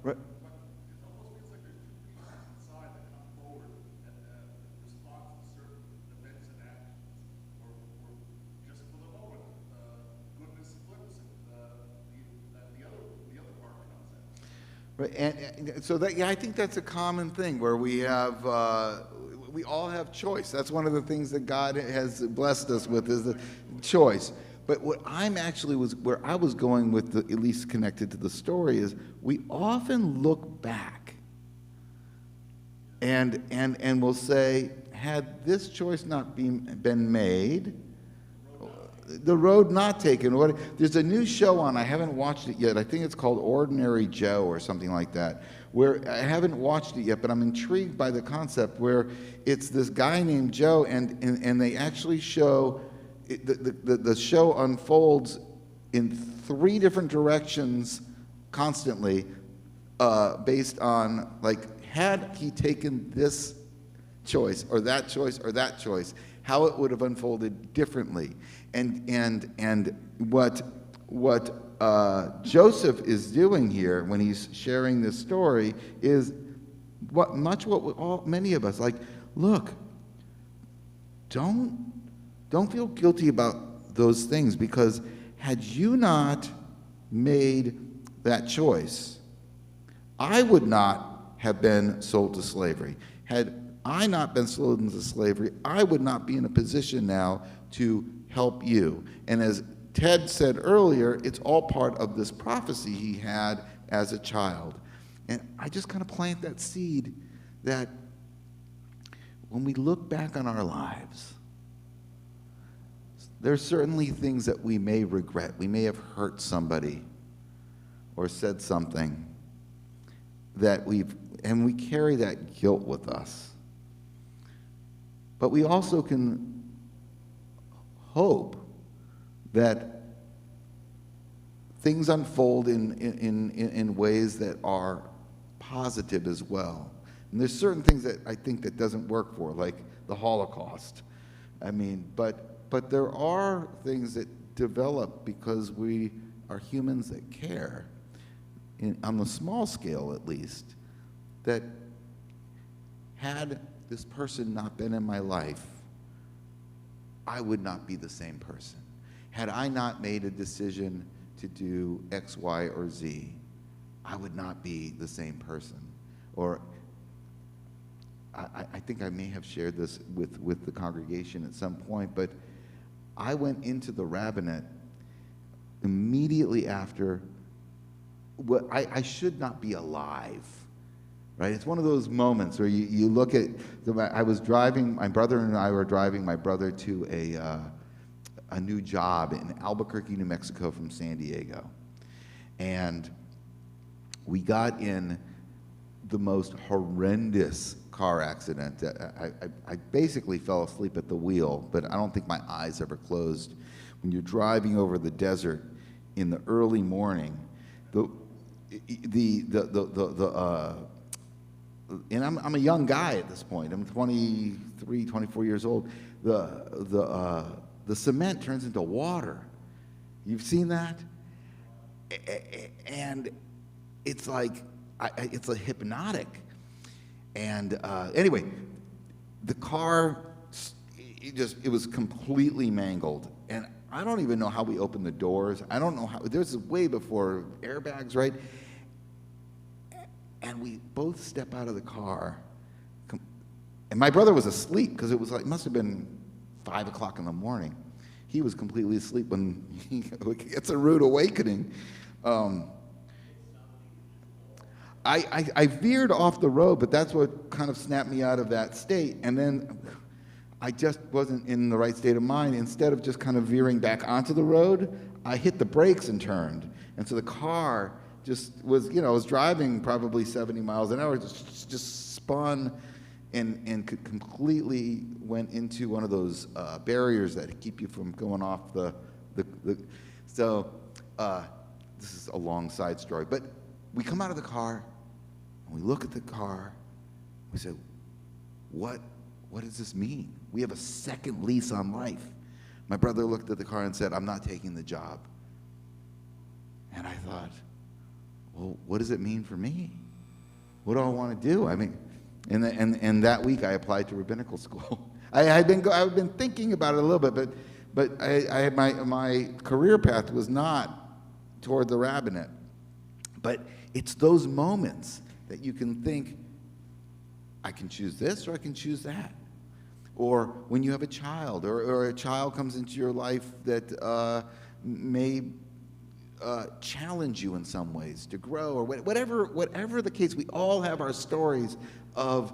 right. But it almost feels like there's two pieces inside that come forward and respond to certain events and actions, or just for the moment, goodness flips and the other part comes out. Right, and so that, yeah, I think that's a common thing where we have, we all have choice. That's one of the things that God has blessed us with is the choice. But what I'm actually where I was going with the, at least connected to the story, is we often look back and we'll say, had this choice not been made, the road not taken. There's a new show on, I haven't watched it yet. I think it's called Ordinary Joe or something like that, where I haven't watched it yet, but I'm intrigued by the concept where it's this guy named Joe, and they actually show, the show unfolds in 3 different directions constantly, based on, like, had he taken this choice or that choice or that choice, how it would have unfolded differently. And what Joseph is doing here when he's sharing this story is many of us, like, look, don't feel guilty about those things, because had you not made that choice, I would not have been sold to slavery. Had I not been sold into slavery, I would not be in a position now to help you. And as Ted said earlier, it's all part of this prophecy he had as a child. And I just kind of plant that seed that when we look back on our lives, there are certainly things that we may regret. We may have hurt somebody or said something that we carry that guilt with us. But we also can hope that things unfold in ways that are positive as well. And there's certain things that I think that doesn't work for, like the Holocaust. I mean, but there are things that develop because we are humans that care, on the small scale at least, that had this person not been in my life, I would not be the same person. Had I not made a decision to do X, Y, or Z, I would not be the same person. Or I think I may have shared this with the congregation at some point, but I went into the rabbinate immediately after I should not be alive. Right? It's one of those moments where you look at, I was driving, my brother and I were driving my brother to a new job in Albuquerque, New Mexico from San Diego. And we got in the most horrendous car accident. I basically fell asleep at the wheel, but I don't think my eyes ever closed. When you're driving over the desert in the early morning, and I'm a young guy at this point. I'm 23, 24 years old. The cement turns into water. You've seen that? And it's like, it's a hypnotic. And anyway, the car, it was completely mangled. And I don't even know how we opened the doors. I don't know how, this is way before airbags, right? And we both step out of the car. And my brother was asleep because it was like, it must have been 5 o'clock in the morning. He was completely asleep when it's a rude awakening. I veered off the road, but that's what kind of snapped me out of that state. And then I just wasn't in the right state of mind. Instead of just kind of veering back onto the road, I hit the brakes and turned. And so the car just was, I was driving probably 70 miles an hour, just spun and completely went into one of those barriers that keep you from going off so this is a long side story. But we come out of the car, and we look at the car, we say, what does this mean? We have a second lease on life. My brother looked at the car and said, I'm not taking the job. And I thought, well, what does it mean for me? What do I want to do? I mean, and that week I applied to rabbinical school. I've been thinking about it a little bit, but my career path was not toward the rabbinate. But it's those moments that you can think, I can choose this or I can choose that. Or when you have a child, or a child comes into your life that may challenge you in some ways to grow, or whatever the case. We all have our stories of,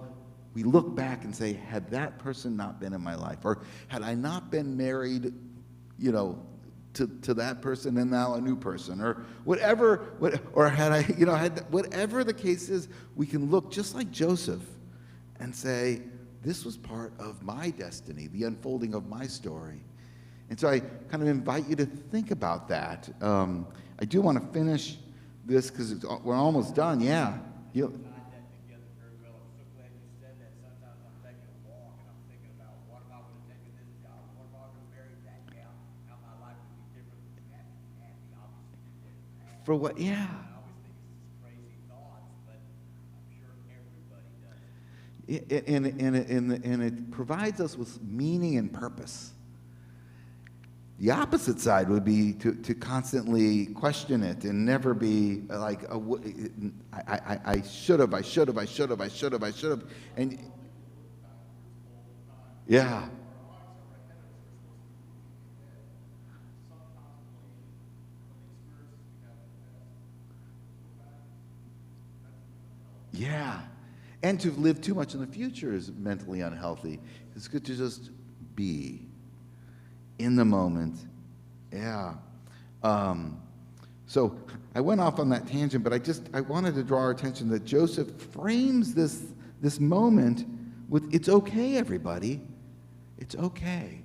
we look back and say, had that person not been in my life, or had I not been married, to that person and now a new person, or whatever, or had I, whatever the case is, we can look just like Joseph and say, this was part of my destiny, the unfolding of my story. And so I kind of invite you to think about that. I do want to finish this because we're almost done. Yeah. Tied that together very well. I'm so glad you said that. Sometimes I'm taking a walk and I'm thinking about, what if I would have taken this job? What if I would have married that gal? How my life would be different than happy. Obviously, you wouldn't have. For what? Yeah. I always think it's just crazy thoughts, but I'm sure everybody does. And it provides us with meaning and purpose. The opposite side would be to constantly question it and never be like, I should have, and yeah. Yeah. And to live too much in the future is mentally unhealthy. It's good to just be in the moment. Yeah. So I went off on that tangent, but I wanted to draw our attention that Joseph frames this moment with, it's okay, everybody. It's okay.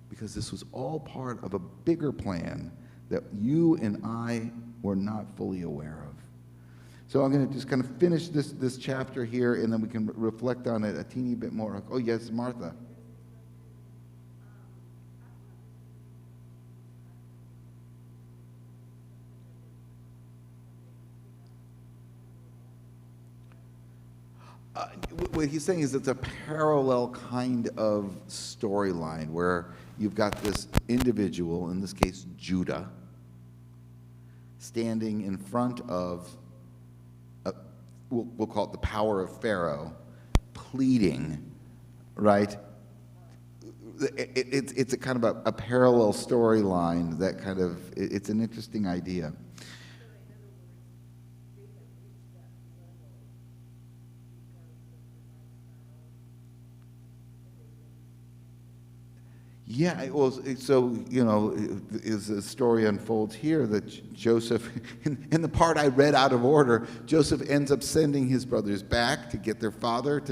Because this was all part of a bigger plan that you and I were not fully aware of. So I'm going to just kind of finish this chapter here, and then we can reflect on it a teeny bit more. Oh, yes, Martha. What he's saying is it's a parallel kind of storyline where you've got this individual, in this case Judah, standing in front of, we'll call it the power of Pharaoh, pleading, right? It's a kind of a parallel storyline that kind of, it's an interesting idea. Yeah, well, so, as the story unfolds here, that Joseph, in the part I read out of order, Joseph ends up sending his brothers back to get their father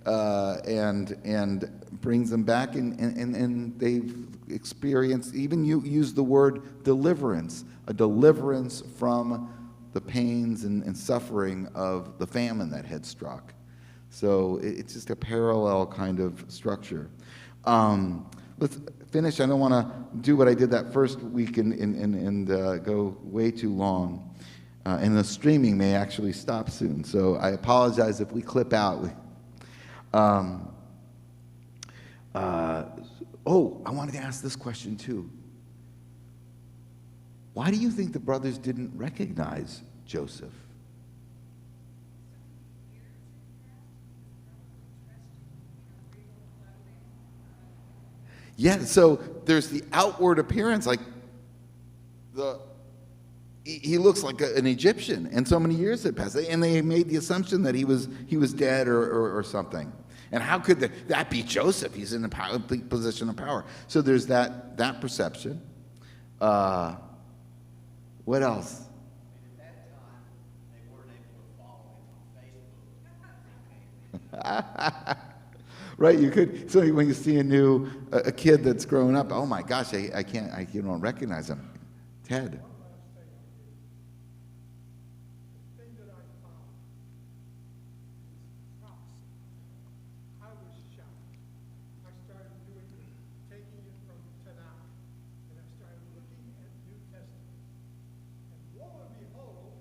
and brings them back, and they've experienced, even you use the word deliverance, a deliverance from the pains and suffering of the famine that had struck. So it's just a parallel kind of structure. Let's finish. I don't want to do what I did that first week and go way too long. And the streaming may actually stop soon. So I apologize if we clip out. I wanted to ask this question too. Why do you think the brothers didn't recognize Joseph? Yeah, so there's the outward appearance, like he looks like an Egyptian, and so many years had passed, and they made the assumption that he was dead or something. And how could that be Joseph? He's in a position of power. So there's that perception. What else? At that time, they weren't able to follow him on Facebook. Right, you could. So when you see a kid that's growing up, oh my gosh, you don't recognize him. Ted. One last thing I did. The thing that I found is prophecy. I was shocked. I started taking it from Tanakh, and I started looking at New Testament. And lo and behold,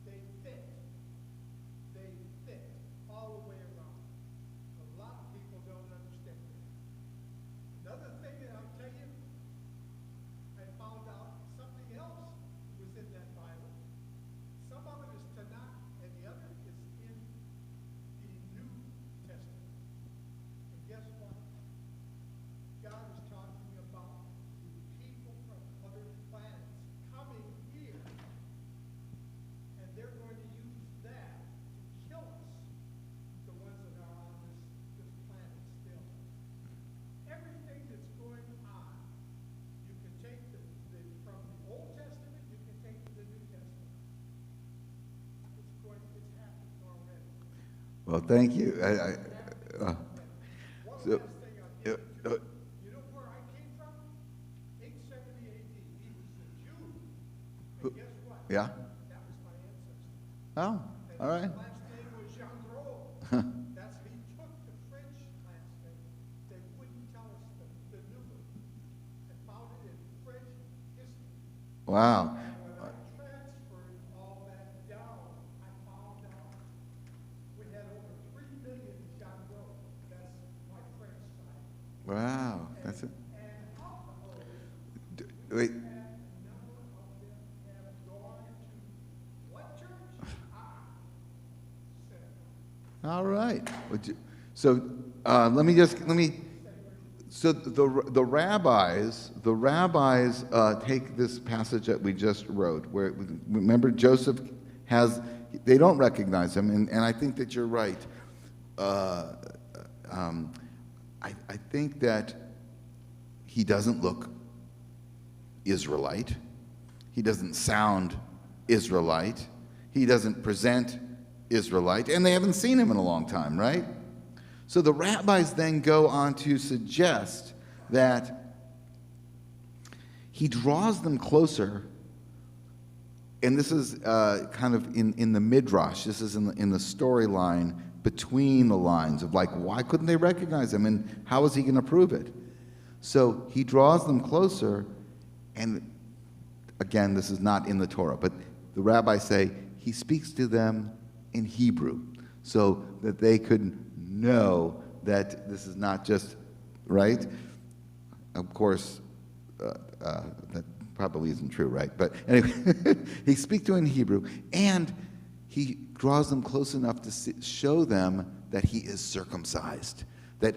they fit. They fit all the way around. A lot of people don't understand that. Another thing that I'll tell you, I found out something else was in that Bible. Some of it is Tanakh, and the other is in the New Testament. And guess what? God is talking about the people from other planets coming here, and they're going to use that to kill us, the ones that are on this planet still. Everything that's going on, you can take from the Old Testament, you can take to the New Testament. It's happening already. Well, thank you. One So, last thing I'll give uh, you. You know where I came from? 870 AD. He was a Jew. And guess what? yeah. That was my ancestor. Oh, And all right. his last name was Gendreau. He took the French last name. They wouldn't tell us the new one. And found it in French history. Wow. And when I transferred all that down, I found out we had over 3 million Gendreau. That's my French side. Wow. That's it. And alcohol, Wait. and a number of them have gone to what church? Synagogue. All right. So So the rabbis take this passage that we just wrote, where remember Joseph they don't recognize him, and I think that you're right. I think that he doesn't look Israelite. He doesn't sound Israelite. He doesn't present Israelite, and they haven't seen him in a long time, right? So the rabbis then go on to suggest that he draws them closer, and this is kind of in the midrash. This is in the storyline between the lines of like, why couldn't they recognize him, and how is he going to prove it? So he draws them closer, and again, this is not in the Torah, but the rabbis say he speaks to them in Hebrew so that they could know that this is not just, right? Of course, that probably isn't true, right? But anyway, he speaks to them in Hebrew, and he draws them close enough to show them that he is circumcised, that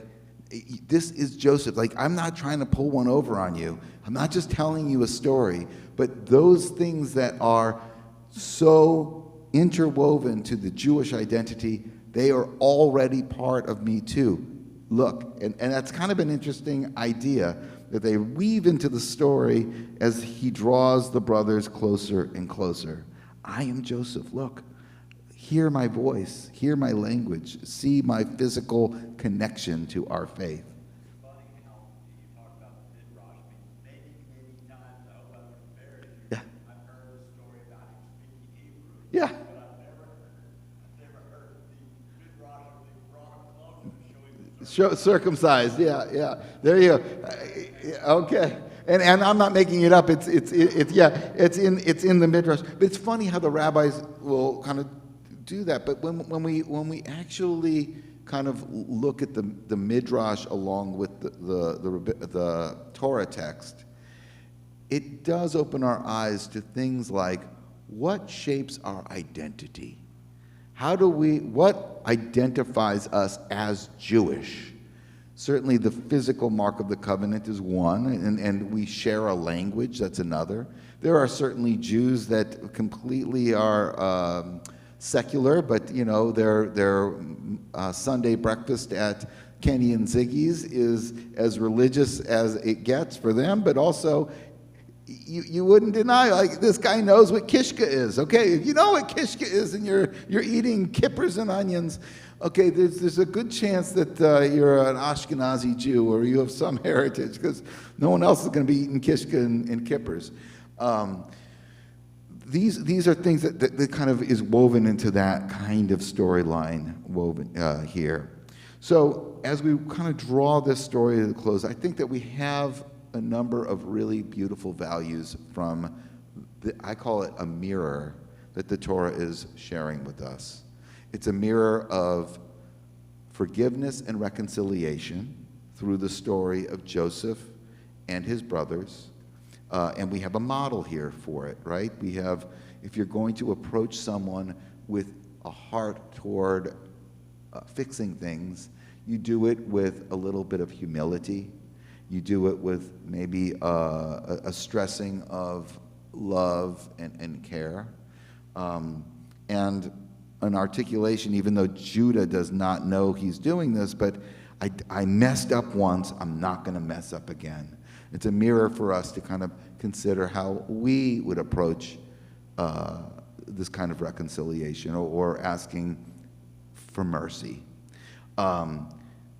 this is Joseph. Like, I'm not trying to pull one over on you. I'm not just telling you a story, but those things that are so interwoven to the Jewish identity, they are already part of me too. Look, and that's kind of an interesting idea that they weave into the story as he draws the brothers closer and closer. I am Joseph, look. Hear my voice, hear my language, see my physical connection to our faith. It's funny how you talk about the midrash. I mean, many times, I hope I'm prepared. Yeah. I've heard the story about him speaking Hebrew. Yeah. But I've never heard the midrash where they brought him closer to show him the Circumcised, yeah. There you go. Okay. And I'm not making it up. It's in the midrash. But it's funny how the rabbis will kind of do that. But when we actually kind of look at the midrash along with the Torah text, it does open our eyes to things like what shapes our identity. What identifies us as Jewish? Certainly the physical mark of the covenant is one, and we share a language, that's another. There are certainly Jews that completely are secular, but their Sunday breakfast at Kenny and Ziggy's is as religious as it gets for them, but also you wouldn't deny, like, this guy knows what kishka is. Okay, if you know what kishka is and you're eating kippers and onions, okay, there's a good chance that you're an Ashkenazi Jew or you have some heritage, because no one else is going to be eating kishka and kippers. These are things that kind of is woven into that kind of storyline woven here. So as we kind of draw this story to the close, I think that we have a number of really beautiful values from, I call it a mirror, that the Torah is sharing with us. It's a mirror of forgiveness and reconciliation through the story of Joseph and his brothers. And we have a model here for it, right? We have, if you're going to approach someone with a heart toward fixing things, you do it with a little bit of humility. You do it with maybe a stressing of love and care. And an articulation, even though Judah does not know he's doing this, but I messed up once, I'm not going to mess up again. It's a mirror for us to kind of consider how we would approach this kind of reconciliation or asking for mercy. On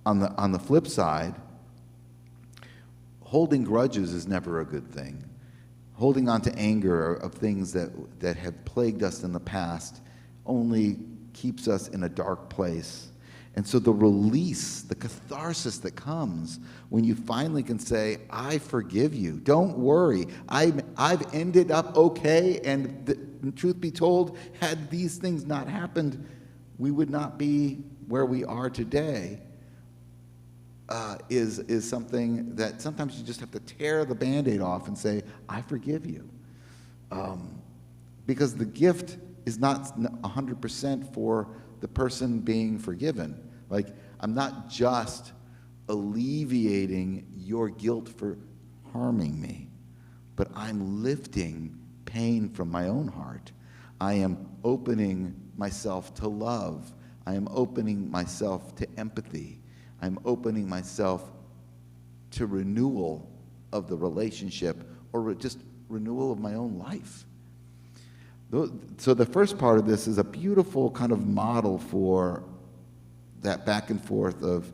the flip side, holding grudges is never a good thing. Holding on to anger of things that have plagued us in the past only keeps us in a dark place. And so the release, the catharsis that comes when you finally can say, I forgive you. Don't worry. I've ended up okay, and truth be told, had these things not happened, we would not be where we are today. Is something that sometimes you just have to tear the Band-Aid off and say, I forgive you. Because the gift is not 100% for the person being forgiven. Like, I'm not just alleviating your guilt for harming me, but I'm lifting pain from my own heart. I am opening myself to love. I am opening myself to empathy. I'm opening myself to renewal of the relationship, or just renewal of my own life. So the first part of this is a beautiful kind of model for that back and forth of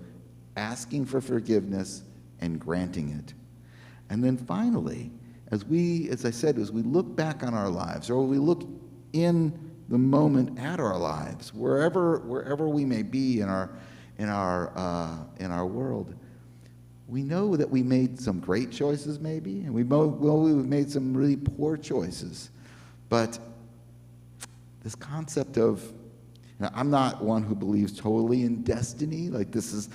asking for forgiveness and granting it. And then finally, as I said, as we look back on our lives, or we look in the moment at our lives, wherever we may be in our world, we know that we made some great choices maybe, and we've made some really poor choices. But this concept of, now, I'm not one who believes totally in destiny, like this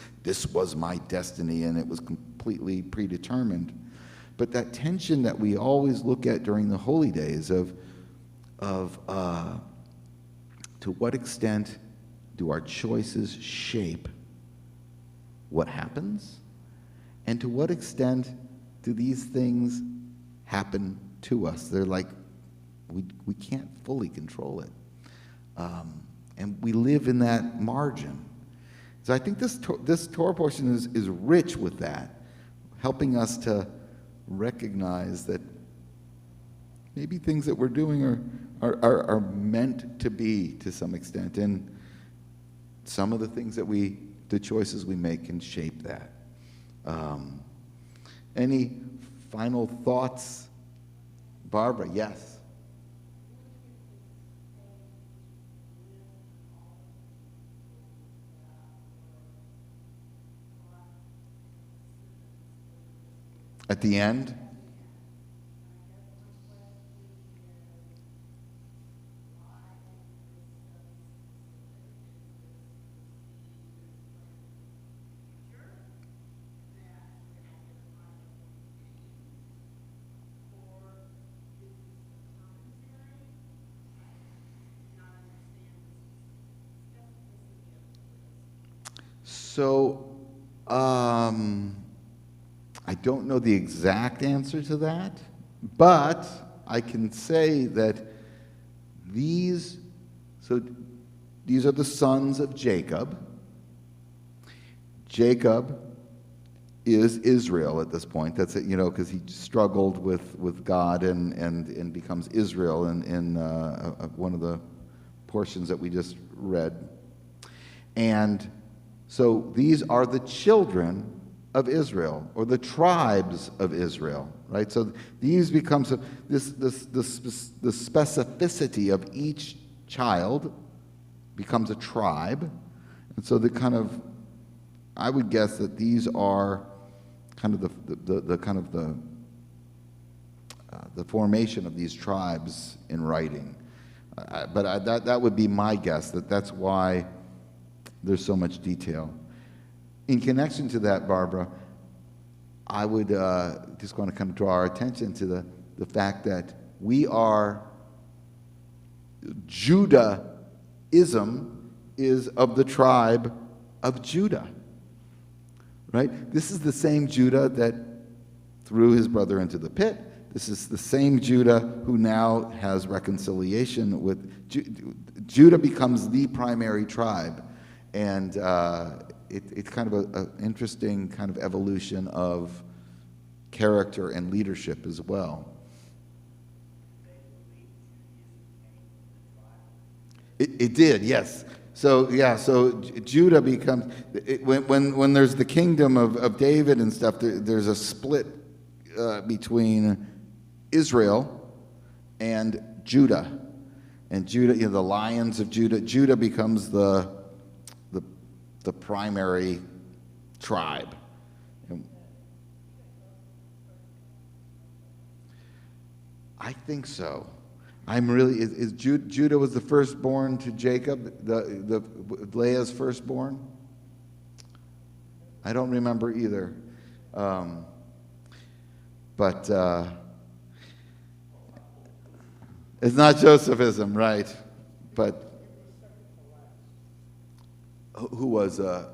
was my destiny and it was completely predetermined. But that tension that we always look at during the holy days of to what extent do our choices shape what happens? And to what extent do these things happen to us? They're like, we can't fully control it. And we live in that margin. So I think this Torah portion is rich with that, helping us to recognize that maybe things that we're doing are meant to be to some extent, and some of the things that the choices we make can shape that. Any final thoughts? Barbara, yes. At the end? So I don't know the exact answer to that, but I can say that these are the sons of Jacob. Jacob is Israel at this point. That's it, because he struggled with God and becomes Israel in one of the portions that we just read. And so these are the children of Israel, or the tribes of Israel, right? So these becomes the specificity of each child becomes a tribe, and so I would guess that these are kind of the formation of these tribes in writing. That would be my guess. That's why there's so much detail. In connection to that, Barbara, I would just want to kind of draw our attention to the fact that Judaism is of the tribe of Judah, right? This is the same Judah that threw his brother into the pit. This is the same Judah who now has reconciliation with Judah becomes the primary tribe, and it's kind of an interesting kind of evolution of character and leadership as well. It did, yes. So Judah becomes when there's the kingdom of David and stuff. There's a split between Israel and Judah, and Judah, the lions of Judah. Judah becomes the primary tribe. I think so. Judah was the firstborn to Jacob, the Leah's firstborn? I don't remember either. But it's not Josephism, right? But who was The last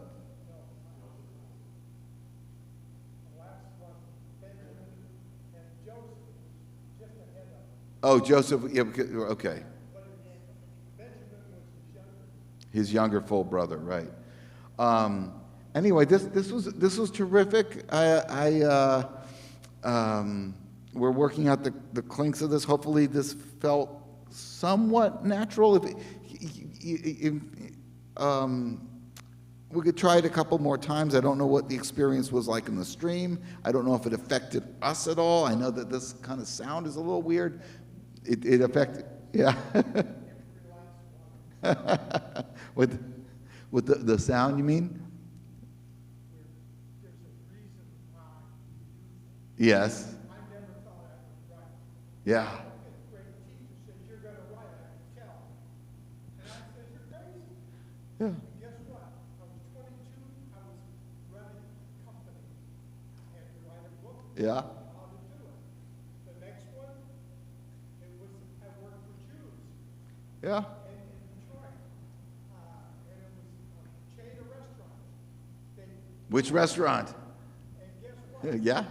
one, Benjamin and Joseph, just ahead of him. Oh, Joseph, yeah, okay. But Benjamin was His younger full brother, right. Anyway, this was terrific. We're working out the kinks of this. Hopefully this felt somewhat natural. We could try it a couple more times. I don't know what the experience was like in the stream. I don't know if it affected us at all. I know that this kind of sound is a little weird. It affected, yeah. With the sound, you mean? There's a reason why Yes. I never thought I would write. Yeah. A great teacher said, "You're going to write," I could tell. And I said, "You're crazy." Yeah. And guess what? I was 22, I was running a company. I had to write a book. Yeah. How to do it. The next one, I worked for Jews Yeah. in Detroit. And it was a chain of restaurants. Which restaurant? And guess what? Yeah.